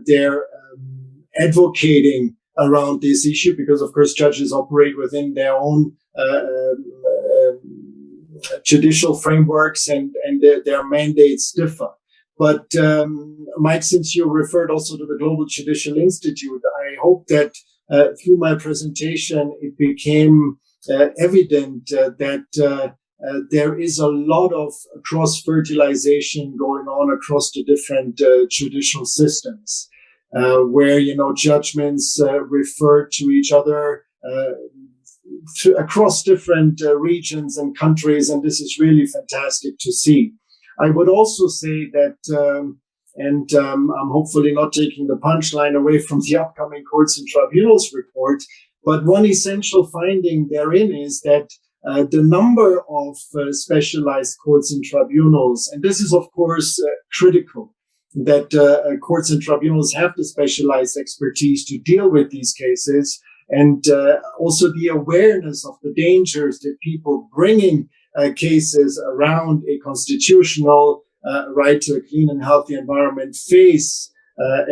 their advocating around this issue, because of course judges operate within their own judicial frameworks and their mandates differ. But Mike, since you referred also to the Global Judicial Institute, I hope that through my presentation it became evident that there is a lot of cross-fertilization going on across the different judicial systems, where, you know, judgments refer to each other across different regions and countries, and this is really fantastic to see. I would also say that, I'm hopefully not taking the punchline away from the upcoming Courts and Tribunals report, but one essential finding therein is that the number of specialized courts and tribunals, and this is of course critical, that courts and tribunals have the specialized expertise to deal with these cases, and also the awareness of the dangers that people bringing cases around a constitutional right to a clean and healthy environment face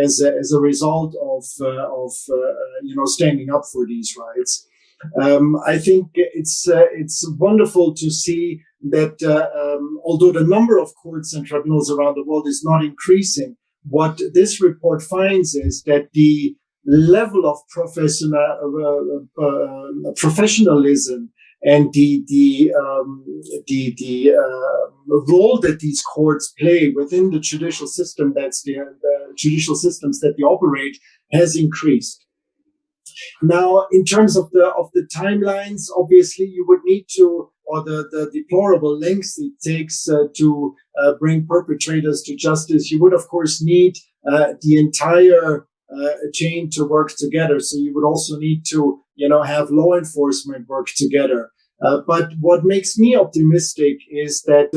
as a result of standing up for these rights. I think it's wonderful to see that although the number of courts and tribunals around the world is not increasing, what this report finds is that the level of professionalism and the role that these courts play within the judicial system, judicial systems that they operate, has increased. Now, in terms of the timelines, obviously you would need to, or the deplorable lengths it takes to bring perpetrators to justice, you would of course need the entire chain to work together. So you would also need to, have law enforcement work together. But what makes me optimistic is that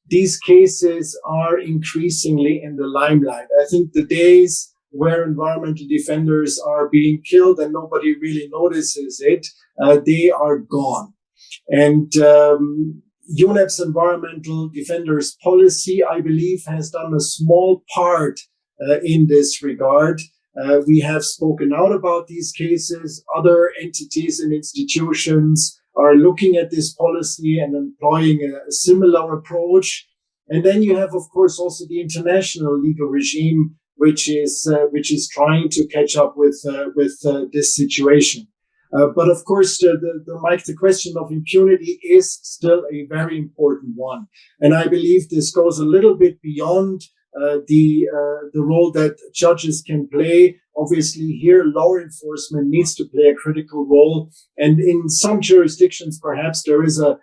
these cases are increasingly in the limelight. I think the days where environmental defenders are being killed and nobody really notices it, they are gone. And UNEP's environmental defenders policy, I believe, has done a small part in this regard. We have spoken out about these cases. Other entities and institutions are looking at this policy and employing a similar approach. And then you have, of course, also the international legal regime, which is trying to catch up with this situation. But of course, Mike, the question of impunity is still a very important one, and I believe this goes a little bit beyond the role that judges can play. Obviously, here law enforcement needs to play a critical role, and in some jurisdictions, perhaps there is a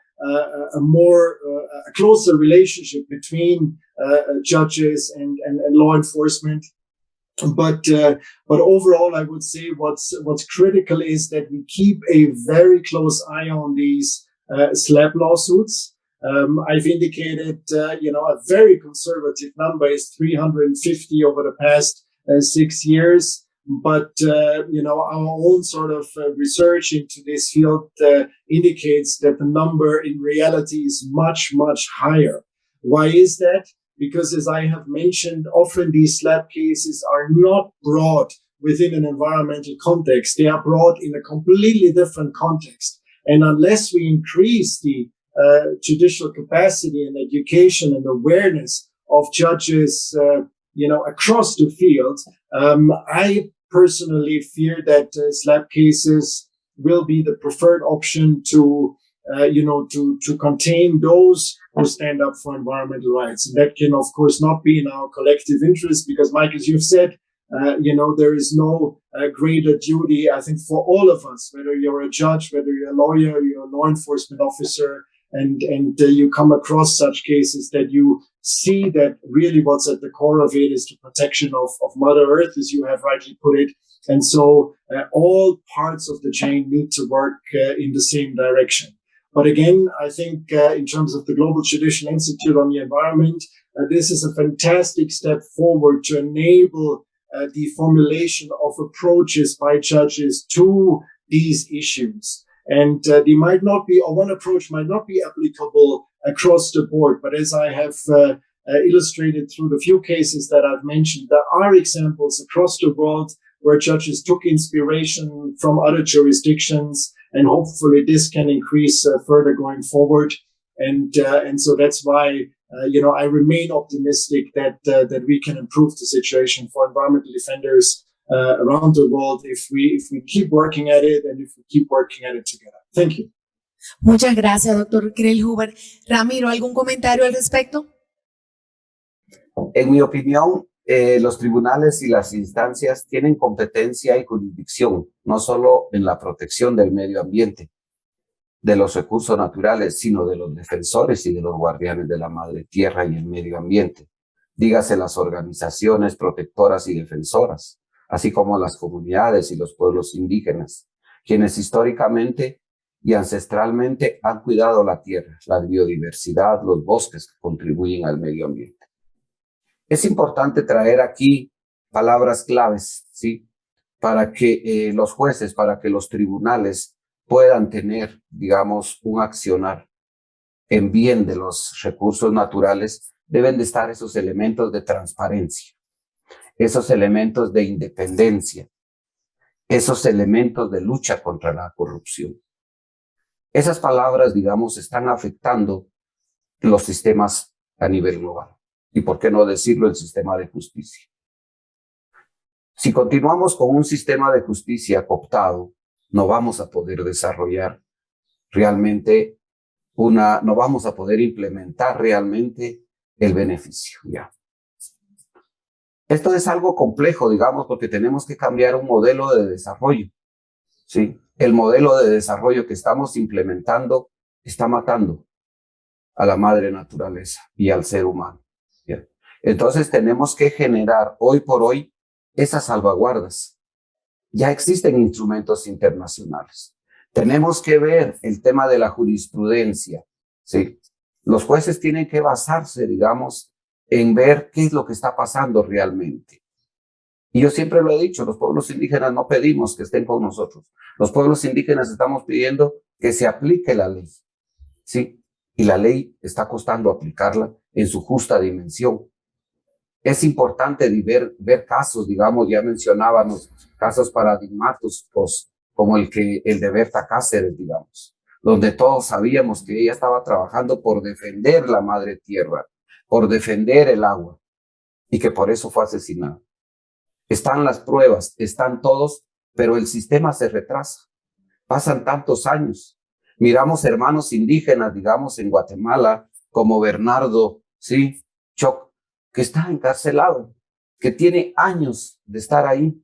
closer relationship between judges and law enforcement. But overall, I would say what's critical is that we keep a very close eye on these SLAPP lawsuits. I've indicated, a very conservative number is 350 over the past 6 years. But, our own sort of research into this field indicates that the number in reality is much, much higher. Why is that? Because, as I have mentioned, often these SLAPP cases are not brought within an environmental context. They are brought in a completely different context. And unless we increase the judicial capacity and education and awareness of judges, across the field, I personally fear that SLAPP cases will be the preferred option to contain those who stand up for environmental rights. And that can, of course, not be in our collective interest because, Mike, as you've said, there is no greater duty, I think, for all of us, whether you're a judge, whether you're a lawyer, you're a law enforcement officer, and you come across such cases that you see that really what's at the core of it is the protection of Mother Earth, as you have rightly put it. And so all parts of the chain need to work in the same direction. But again, I think in terms of the Global Judicial Institute on the Environment, this is a fantastic step forward to enable the formulation of approaches by judges to these issues. And they might not be, or one approach might not be applicable across the board. But as I have illustrated through the few cases that I've mentioned, there are examples across the world where judges took inspiration from other jurisdictions, and hopefully this can increase further going forward. And so that's why I remain optimistic that we can improve the situation for environmental defenders around the world if we keep working at it and if we keep working at it together. Thank you.
Muchas gracias, doctor Grellhuber. Ramiro, ¿algún comentario al respecto?
En mi opinión, los tribunales y las instancias tienen competencia y jurisdicción, no solo en la protección del medio ambiente, de los recursos naturales, sino de los defensores y de los guardianes de la madre tierra y el medio ambiente. Dígase las organizaciones protectoras y defensoras, así como las comunidades y los pueblos indígenas, quienes históricamente y ancestralmente han cuidado la tierra, la biodiversidad, los bosques que contribuyen al medio ambiente. Es importante traer aquí palabras claves, ¿sí? Para que los jueces, para que los tribunales puedan tener, digamos, un accionar en bien de los recursos naturales, deben de estar esos elementos de transparencia, esos elementos de independencia, esos elementos de lucha contra la corrupción. Esas palabras, digamos, están afectando los sistemas a nivel global. Y por qué no decirlo, el sistema de justicia. Si continuamos con un sistema de justicia cooptado, no vamos a poder desarrollar realmente no vamos a poder implementar realmente el beneficio. Ya. Esto es algo complejo, digamos, porque tenemos que cambiar un modelo de desarrollo. ¿Sí? El modelo de desarrollo que estamos implementando está matando a la madre naturaleza y al ser humano. ¿Ya? Entonces tenemos que generar hoy por hoy esas salvaguardas. Ya existen instrumentos internacionales. Tenemos que ver el tema de la jurisprudencia. ¿Sí? Los jueces tienen que basarse, digamos, en ver qué es lo que está pasando realmente. Y yo siempre lo he dicho, los pueblos indígenas no pedimos que estén con nosotros. Los pueblos indígenas estamos pidiendo que se aplique la ley. ¿Sí? Y la ley está costando aplicarla en su justa dimensión. Es importante ver casos, digamos, ya mencionábamos, casos paradigmáticos como el de Berta Cáceres, digamos, donde todos sabíamos que ella estaba trabajando por defender la madre tierra, por defender el agua, y que por eso fue asesinada. Están las pruebas, están todos, pero el sistema se retrasa. Pasan tantos años. Miramos hermanos indígenas, digamos, en Guatemala, como Bernardo, ¿sí? Choc, que está encarcelado, que tiene años de estar ahí.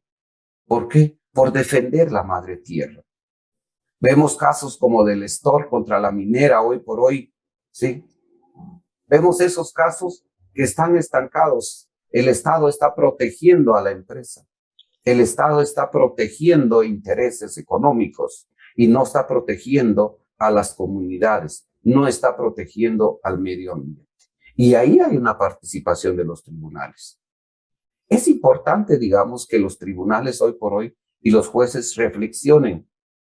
¿Por qué? Por defender la madre tierra. Vemos casos como del Estor contra la minera hoy por hoy, ¿sí? Vemos esos casos que están estancados. El Estado está protegiendo a la empresa. El Estado está protegiendo intereses económicos y no está protegiendo a las comunidades, no está protegiendo al medio ambiente. Y ahí hay una participación de los tribunales. Es importante, digamos, que los tribunales hoy por hoy y los jueces reflexionen,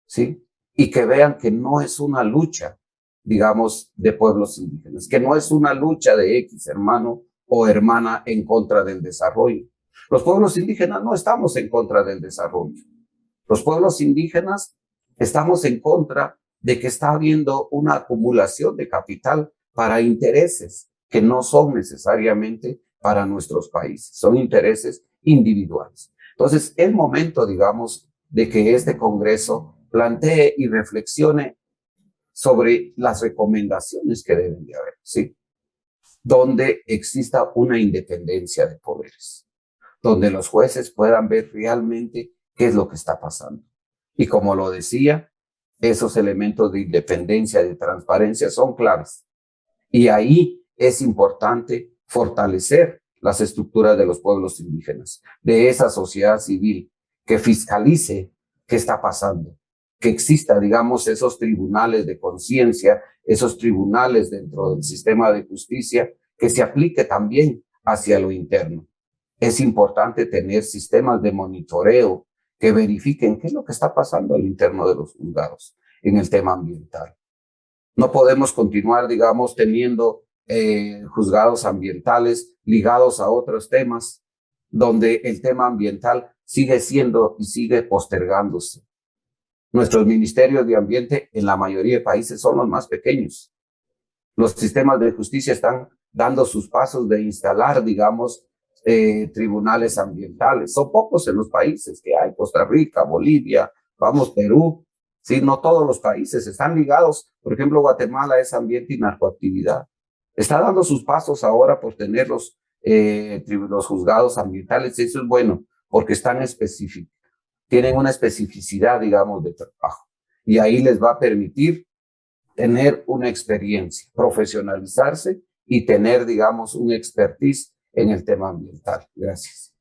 ¿sí? Y que vean que no es una lucha, digamos, de pueblos indígenas, que no es una lucha de X hermano o hermana en contra del desarrollo. Los pueblos indígenas no estamos en contra del desarrollo. Los pueblos indígenas estamos en contra de que está habiendo una acumulación de capital para intereses que no son necesariamente para nuestros países, son intereses individuales. Entonces, es momento, digamos, de que este Congreso plantee y reflexione sobre las recomendaciones que deben de haber, ¿sí? Donde exista una independencia de poderes, donde los jueces puedan ver realmente qué es lo que está pasando. Y como lo decía, esos elementos de independencia, de transparencia son claves. Y ahí es importante fortalecer las estructuras de los pueblos indígenas, de esa sociedad civil que fiscalice qué está pasando, que exista, digamos, esos tribunales de conciencia, esos tribunales dentro del sistema de justicia, que se aplique también hacia lo interno. Es importante tener sistemas de monitoreo que verifiquen qué es lo que está pasando al interno de los juzgados en el tema ambiental. No podemos continuar, digamos, teniendo juzgados ambientales ligados a otros temas, donde el tema ambiental sigue siendo y sigue postergándose. Nuestros ministerios de ambiente en la mayoría de países son los más pequeños. Los sistemas de justicia están dando sus pasos de instalar, digamos, tribunales ambientales. Son pocos en los países que hay, Costa Rica, Bolivia, vamos, Perú. Sí, no todos los países están ligados. Por ejemplo, Guatemala es ambiente y narcoactividad. Está dando sus pasos ahora por tener los juzgados ambientales. Eso es bueno, porque están específicos. Tienen una especificidad, digamos, de trabajo. Y ahí les va a permitir tener una experiencia, profesionalizarse y tener, digamos, un expertise en el tema ambiental. Gracias.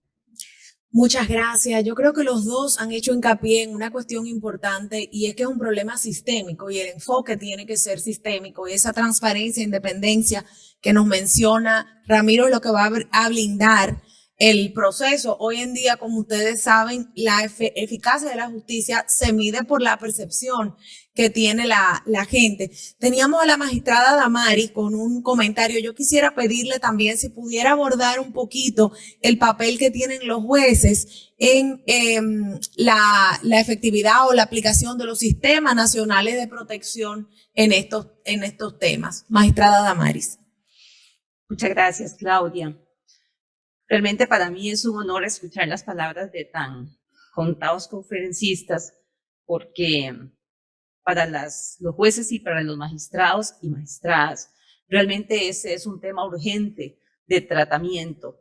Muchas gracias. Yo creo que los dos han hecho hincapié en una cuestión importante y es que es un problema sistémico y el enfoque tiene que ser sistémico y esa transparencia e independencia que nos menciona Ramiro es lo que va a blindar el proceso. Hoy en día, como ustedes saben, la eficacia de la justicia se mide por la percepción que tiene la gente. Teníamos a la magistrada Damaris con un comentario. Yo quisiera pedirle también si pudiera abordar un poquito el papel que tienen los jueces en la efectividad o la aplicación de los sistemas nacionales de protección en estos temas. Magistrada Damaris.
Muchas gracias, Claudia. Realmente para mí es un honor escuchar las palabras de tan contados conferencistas, porque para los jueces y para los magistrados y magistradas, realmente ese es un tema urgente de tratamiento.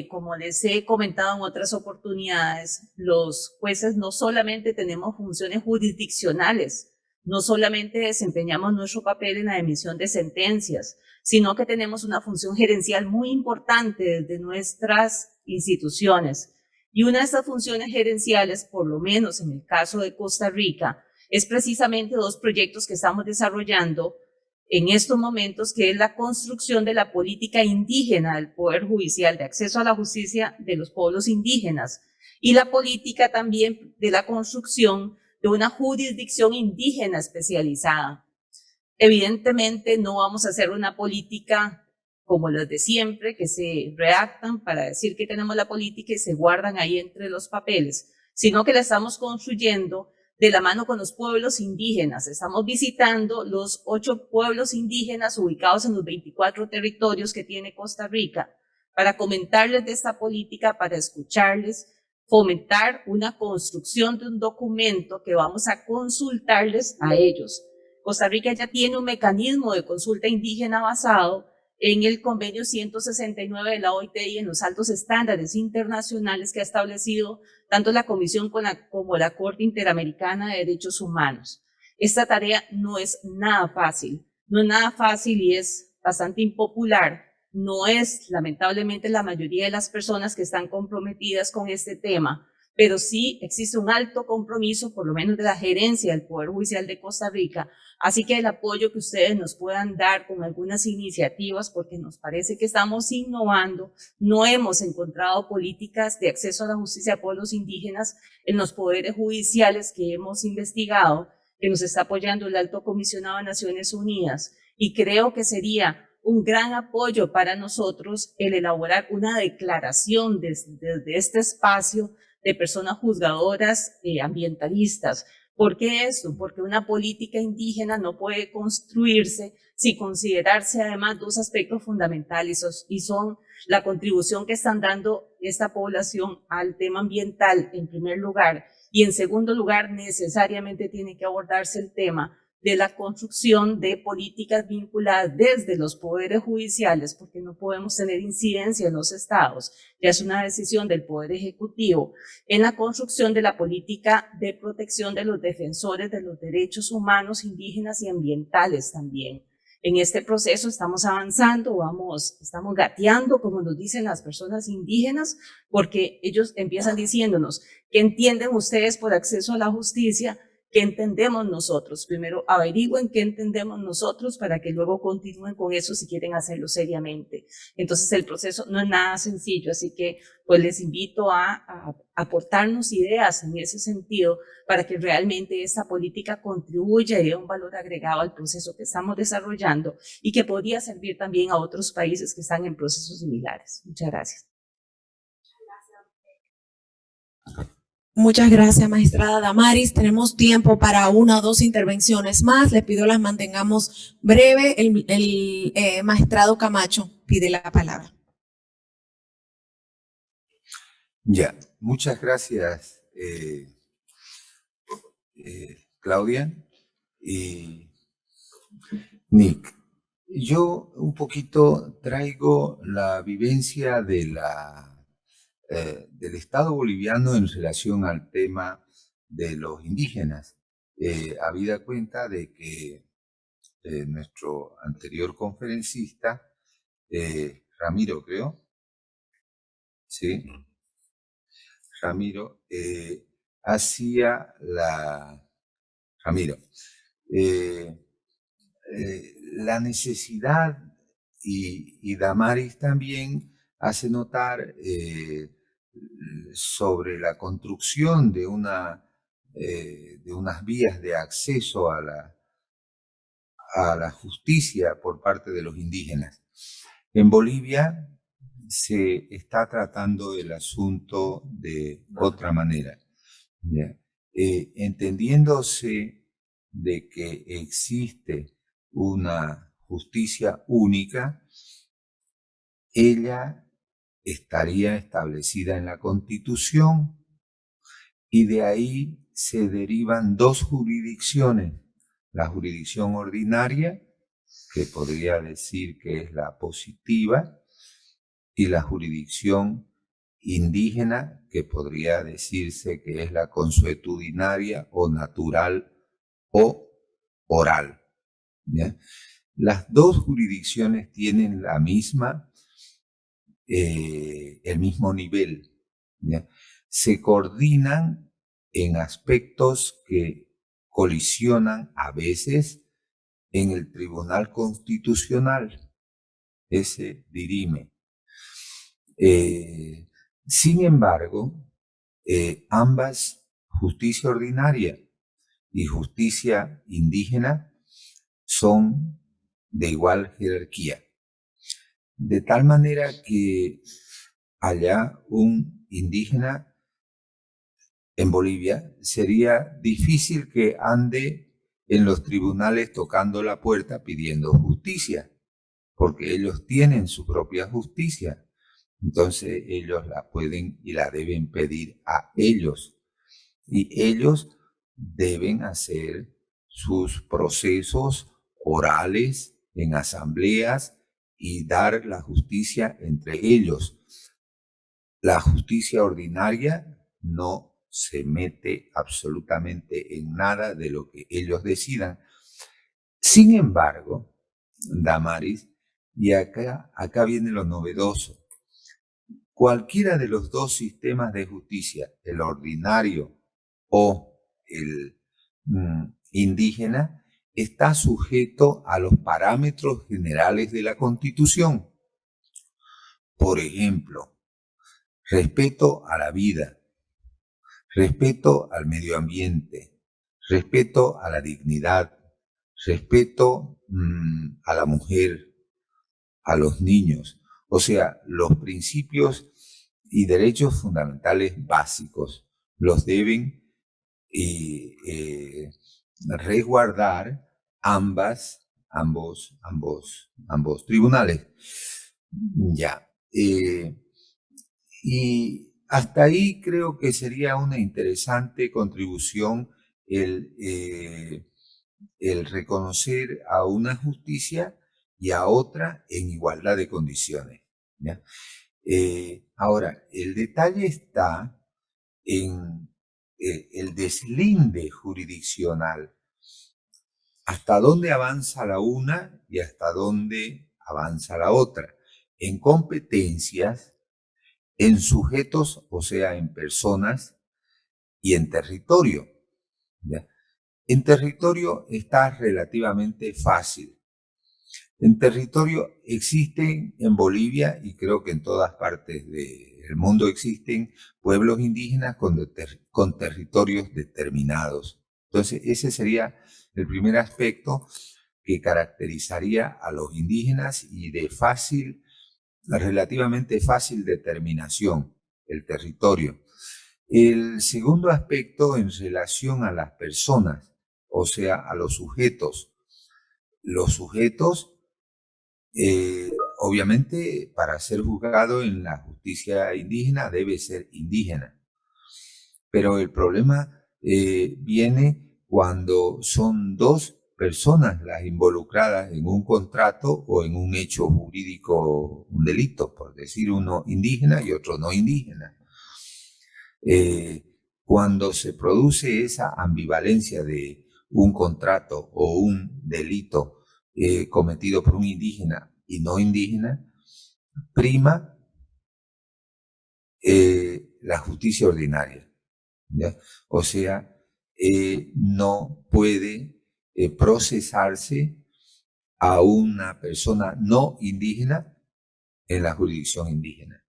Como les he comentado en otras oportunidades, los jueces no solamente tenemos funciones jurisdiccionales, no solamente desempeñamos nuestro papel en la emisión de sentencias, sino que tenemos una función gerencial muy importante desde nuestras instituciones. Y una de estas funciones gerenciales, por lo menos en el caso de Costa Rica, es precisamente dos proyectos que estamos desarrollando en estos momentos, que es la construcción de la política indígena del Poder Judicial de acceso a la justicia de los pueblos indígenas y la política también de la construcción de una jurisdicción indígena especializada. Evidentemente no vamos a hacer una política como las de siempre, que se redactan para decir que tenemos la política y se guardan ahí entre los papeles, sino que la estamos construyendo de la mano con los pueblos indígenas. Estamos visitando los 8 pueblos indígenas ubicados en los 24 territorios que tiene Costa Rica para comentarles de esta política, para escucharles, fomentar una construcción de un documento que vamos a consultarles a ellos. Costa Rica ya tiene un mecanismo de consulta indígena basado en el convenio 169 de la OIT y en los altos estándares internacionales que ha establecido tanto la Comisión como la Corte Interamericana de Derechos Humanos. Esta tarea no es nada fácil, y es bastante impopular. No es, lamentablemente, la mayoría de las personas que están comprometidas con este tema, pero sí existe un alto compromiso, por lo menos de la gerencia del Poder Judicial de Costa Rica. Así que el apoyo que ustedes nos puedan dar con algunas iniciativas, porque nos parece que estamos innovando, no hemos encontrado políticas de acceso a la justicia a pueblos indígenas en los poderes judiciales que hemos investigado, que nos está apoyando el Alto Comisionado de Naciones Unidas. Y creo que sería un gran apoyo para nosotros el elaborar una declaración desde este espacio de personas juzgadoras ambientalistas. ¿Por qué esto? Porque una política indígena no puede construirse sin considerarse además dos aspectos fundamentales y son la contribución que están dando esta población al tema ambiental en primer lugar y en segundo lugar necesariamente tiene que abordarse el tema de la construcción de políticas vinculadas desde los poderes judiciales, porque no podemos tener incidencia en los estados, ya es una decisión del Poder Ejecutivo, en la construcción de la política de protección de los defensores de los derechos humanos, indígenas y ambientales también. En este proceso estamos avanzando, estamos gateando, como nos dicen las personas indígenas, porque ellos empiezan diciéndonos, ¿qué entienden ustedes por acceso a la justicia? ¿Qué entendemos nosotros? Primero averigüen qué entendemos nosotros para que luego continúen con eso si quieren hacerlo seriamente. Entonces el proceso no es nada sencillo, así que pues les invito a aportarnos ideas en ese sentido para que realmente esta política contribuya y dé un valor agregado al proceso que estamos desarrollando y que podría servir también a otros países que están en procesos similares. Muchas gracias.
Muchas gracias, magistrada Damaris. Tenemos tiempo para una o dos intervenciones más. Les pido las mantengamos breve. El magistrado Camacho pide la palabra.
Ya, muchas gracias, Claudia y Nick. Yo un poquito traigo la vivencia del Estado boliviano en relación al tema de los indígenas, habida cuenta de que nuestro anterior conferencista, Ramiro, creo, ¿sí? Ramiro, la necesidad y Damaris también hace notar sobre la construcción de unas vías de acceso a la justicia por parte de los indígenas. En Bolivia se está tratando el asunto de otra manera, ¿ya? Entendiéndose de que existe una justicia única, ella estaría establecida en la Constitución y de ahí se derivan dos jurisdicciones, la jurisdicción ordinaria, que podría decir que es la positiva, y la jurisdicción indígena, que podría decirse que es la consuetudinaria o natural o oral, ¿ya? Las dos jurisdicciones tienen el mismo nivel, ¿ya? Se coordinan en aspectos que colisionan a veces en el Tribunal Constitucional, ese dirime. Sin embargo, ambas, justicia ordinaria y justicia indígena, son de igual jerarquía. De tal manera que allá un indígena en Bolivia sería difícil que ande en los tribunales tocando la puerta pidiendo justicia, porque ellos tienen su propia justicia. Entonces ellos la pueden y la deben pedir a ellos. Y ellos deben hacer sus procesos orales en asambleas y dar la justicia entre ellos. La justicia ordinaria no se mete absolutamente en nada de lo que ellos decidan. Sin embargo, Damaris, y acá viene lo novedoso, cualquiera de los dos sistemas de justicia, el ordinario o el indígena, está sujeto a los parámetros generales de la Constitución. Por ejemplo, respeto a la vida, respeto al medio ambiente, respeto a la dignidad, respeto a la mujer, a los niños. O sea, los principios y derechos fundamentales básicos los deben resguardar ambos tribunales. Ya. Y hasta ahí creo que sería una interesante contribución el reconocer a una justicia y a otra en igualdad de condiciones, ¿ya? Ahora, el detalle está en el deslinde jurisdiccional. Hasta dónde avanza la una y hasta dónde avanza la otra. En competencias, en sujetos, o sea, en personas y en territorio, ¿ya? En territorio está relativamente fácil. En territorio existen en Bolivia y creo que en todas partes del mundo existen pueblos indígenas con territorios determinados. Entonces, ese sería el primer aspecto que caracterizaría a los indígenas y de relativamente fácil determinación, el territorio. El segundo aspecto en relación a las personas, o sea, a los sujetos. Los sujetos, obviamente, para ser juzgado en la justicia indígena debe ser indígena. Pero el problema viene cuando son dos personas las involucradas en un contrato o en un hecho jurídico, un delito, por decir uno indígena y otro no indígena. Cuando se produce esa ambivalencia de un contrato o un delito cometido por un indígena y no indígena, prima la justicia ordinaria, ¿ya? O sea, no puede procesarse a una persona no indígena en la jurisdicción indígena,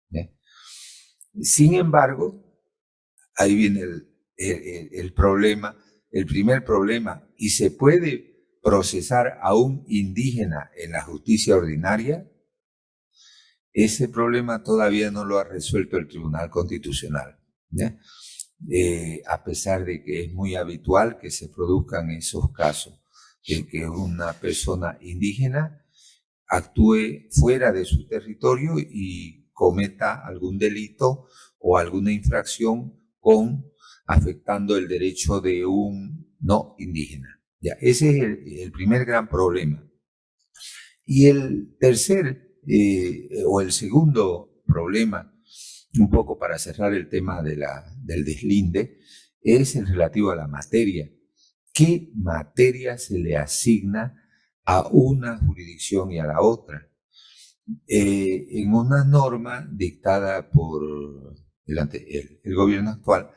¿ya? Sin embargo, ahí viene el problema, el primer problema, y se puede procesar a un indígena en la justicia ordinaria. Ese problema todavía no lo ha resuelto el Tribunal Constitucional, ¿ya? A pesar de que es muy habitual que se produzcan esos casos, que una persona indígena actúe fuera de su territorio y cometa algún delito o alguna infracción afectando el derecho de un no indígena. Ya, ese es el primer gran problema. Y el tercer o el segundo problema, un poco para cerrar el tema del deslinde, es el relativo a la materia. ¿Qué materia se le asigna a una jurisdicción y a la otra? En una norma dictada por el gobierno actual,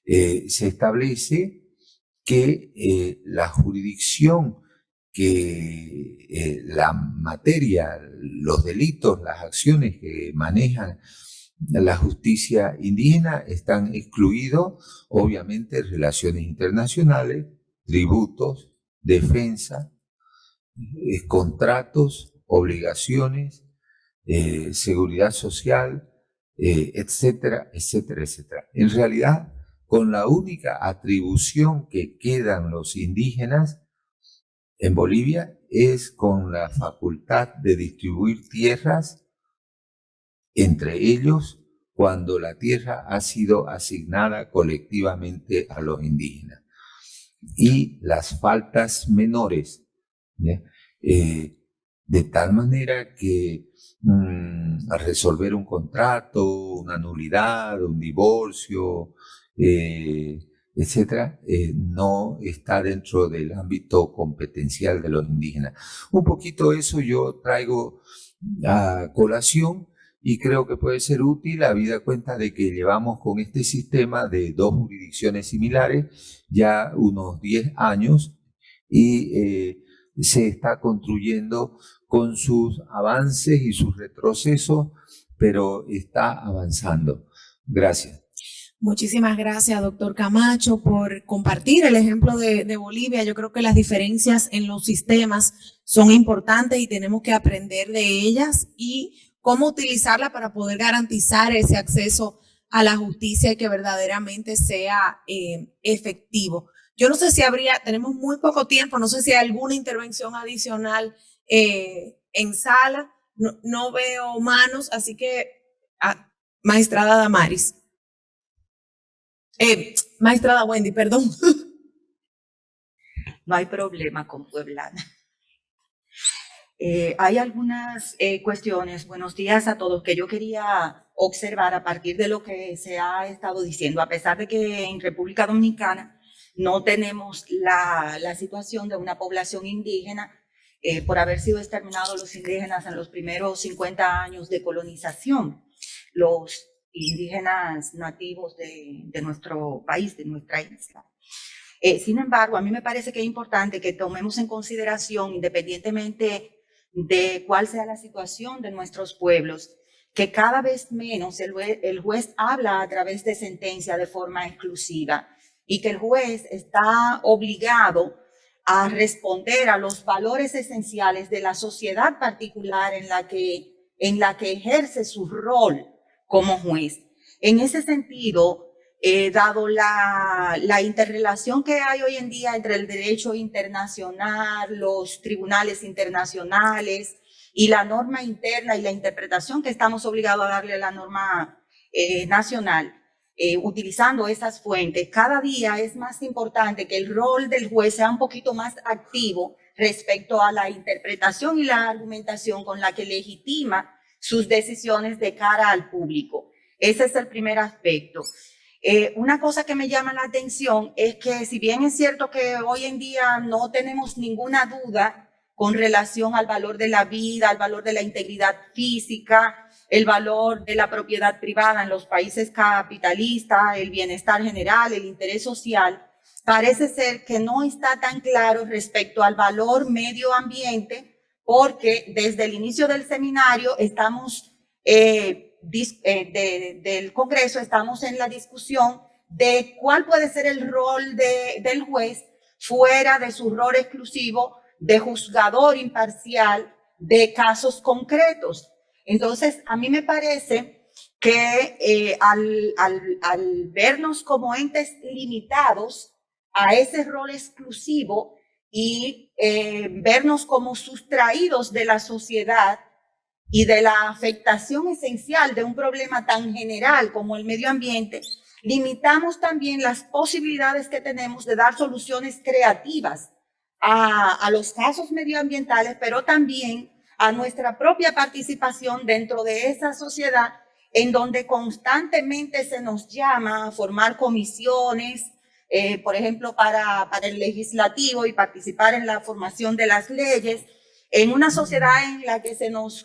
se establece que la jurisdicción, que la materia, los delitos, las acciones que manejan la justicia indígena están excluidos, obviamente, relaciones internacionales, tributos, defensa, contratos, obligaciones, seguridad social, etcétera, etcétera, etcétera. En realidad, con la única atribución que quedan los indígenas en Bolivia es con la facultad de distribuir tierras entre ellos cuando la tierra ha sido asignada colectivamente a los indígenas. Y las faltas menores, ¿ya? De tal manera que al resolver un contrato, una nulidad, un divorcio, etcétera, no está dentro del ámbito competencial de los indígenas. Un poquito eso yo traigo a colación y creo que puede ser útil, habida cuenta de que llevamos con este sistema de dos jurisdicciones similares ya unos 10 años y se está construyendo con sus avances y sus retrocesos, pero está avanzando. Gracias.
Muchísimas gracias, doctor Camacho, por compartir el ejemplo de Bolivia. Yo creo que las diferencias en los sistemas son importantes y tenemos que aprender de ellas y cómo utilizarla para poder garantizar ese acceso a la justicia y que verdaderamente sea efectivo. Yo no sé si tenemos muy poco tiempo, no sé si hay alguna intervención adicional en sala. No veo manos, así que, magistrada Damaris. Magistrada Wendy, perdón.
No hay problema con Pueblana. Hay algunas cuestiones, buenos días a todos, que yo quería observar a partir de lo que se ha estado diciendo. A pesar de que en República Dominicana no tenemos la situación de una población indígena, por haber sido exterminados los indígenas en los primeros 50 años de colonización, los indígenas nativos de nuestro país, de nuestra isla. Sin embargo, a mí me parece que es importante que tomemos en consideración, independientemente de cuál sea la situación de nuestros pueblos, que cada vez menos el juez habla a través de sentencia de forma exclusiva y que el juez está obligado a responder a los valores esenciales de la sociedad particular en la que ejerce su rol como juez. En ese sentido, dado la interrelación que hay hoy en día entre el derecho internacional, los tribunales internacionales y la norma interna y la interpretación que estamos obligados a darle a la norma nacional, utilizando esas fuentes, cada día es más importante que el rol del juez sea un poquito más activo respecto a la interpretación y la argumentación con la que legitima sus decisiones de cara al público. Ese es el primer aspecto. Una cosa que me llama la atención es que si bien es cierto que hoy en día no tenemos ninguna duda con relación al valor de la vida, al valor de la integridad física, el valor de la propiedad privada en los países capitalistas, el bienestar general, el interés social, parece ser que no está tan claro respecto al valor medio ambiente, porque desde el inicio del seminario estamos del Congreso estamos en la discusión de cuál puede ser el rol del juez fuera de su rol exclusivo de juzgador imparcial de casos concretos. Entonces, a mí me parece que al vernos como entes limitados a ese rol exclusivo y vernos como sustraídos de la sociedad y de la afectación esencial de un problema tan general como el medio ambiente, limitamos también las posibilidades que tenemos de dar soluciones creativas a los casos medioambientales, pero también a nuestra propia participación dentro de esa sociedad en donde constantemente se nos llama a formar comisiones, por ejemplo, para el legislativo y participar en la formación de las leyes, en una sociedad en la que se nos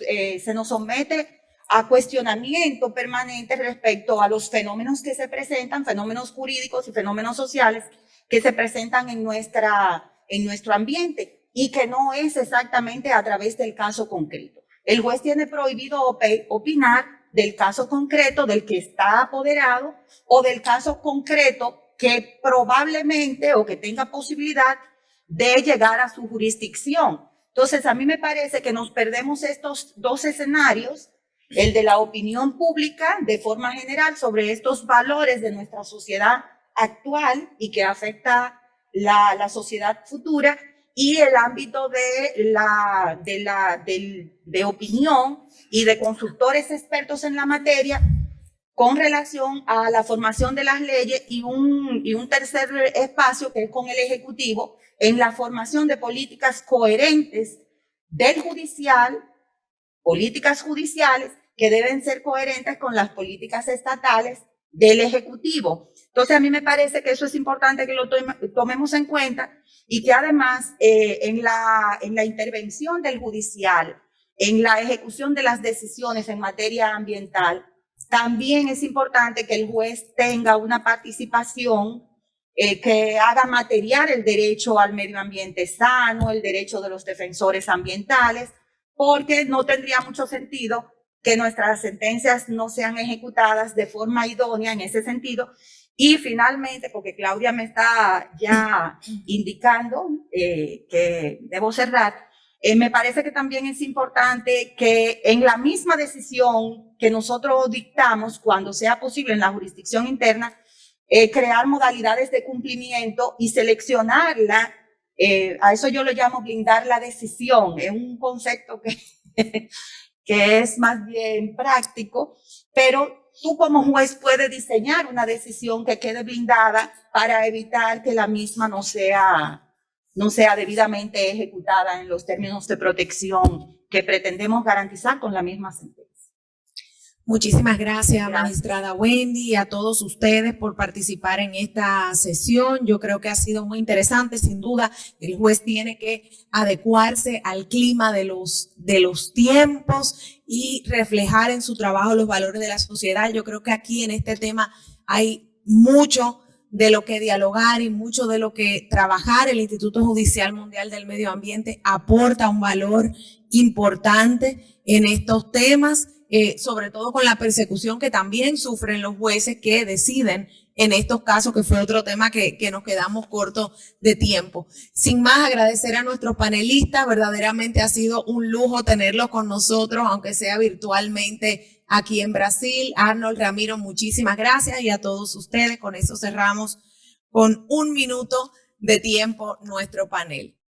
somete a cuestionamiento permanente respecto a los fenómenos que se presentan, fenómenos jurídicos y fenómenos sociales que se presentan en nuestro ambiente y que no es exactamente a través del caso concreto. El juez tiene prohibido opinar del caso concreto del que está apoderado o del caso concreto que probablemente o que tenga posibilidad de llegar a su jurisdicción. Entonces, a mí me parece que nos perdemos estos dos escenarios, el de la opinión pública de forma general sobre estos valores de nuestra sociedad actual y que afecta la sociedad futura, y el ámbito de opinión y de consultores expertos en la materia con relación a la formación de las leyes y un tercer espacio que es con el Ejecutivo en la formación de políticas coherentes del judicial, políticas judiciales que deben ser coherentes con las políticas estatales del Ejecutivo. Entonces, a mí me parece que eso es importante que lo tomemos en cuenta y que además en la intervención del judicial, en la ejecución de las decisiones en materia ambiental, también es importante que el juez tenga una participación que haga material el derecho al medio ambiente sano, el derecho de los defensores ambientales, porque no tendría mucho sentido que nuestras sentencias no sean ejecutadas de forma idónea en ese sentido. Y finalmente, porque Claudia me está ya indicando que debo cerrar, me parece que también es importante que en la misma decisión que nosotros dictamos, cuando sea posible en la jurisdicción interna, crear modalidades de cumplimiento y seleccionarla. A eso yo lo llamo blindar la decisión. Es un concepto que es más bien práctico, pero tú como juez puedes diseñar una decisión que quede blindada para evitar que la misma no sea debidamente ejecutada en los términos de protección que pretendemos garantizar con la misma sentencia.
Muchísimas gracias, magistrada Wendy, y a todos ustedes por participar en esta sesión. Yo creo que ha sido muy interesante. Sin duda, el juez tiene que adecuarse al clima de los tiempos y reflejar en su trabajo los valores de la sociedad. Yo creo que aquí en este tema hay mucho de lo que dialogar y mucho de lo que trabajar. El Instituto Judicial Mundial del Medio Ambiente aporta un valor importante en estos temas. Sobre todo con la persecución que también sufren los jueces que deciden en estos casos, que fue otro tema que nos quedamos cortos de tiempo. Sin más, agradecer a nuestros panelistas. Verdaderamente ha sido un lujo tenerlos con nosotros, aunque sea virtualmente aquí en Brasil. Arnold, Ramiro, muchísimas gracias, y a todos ustedes. Con eso cerramos con 1 minuto de tiempo nuestro panel.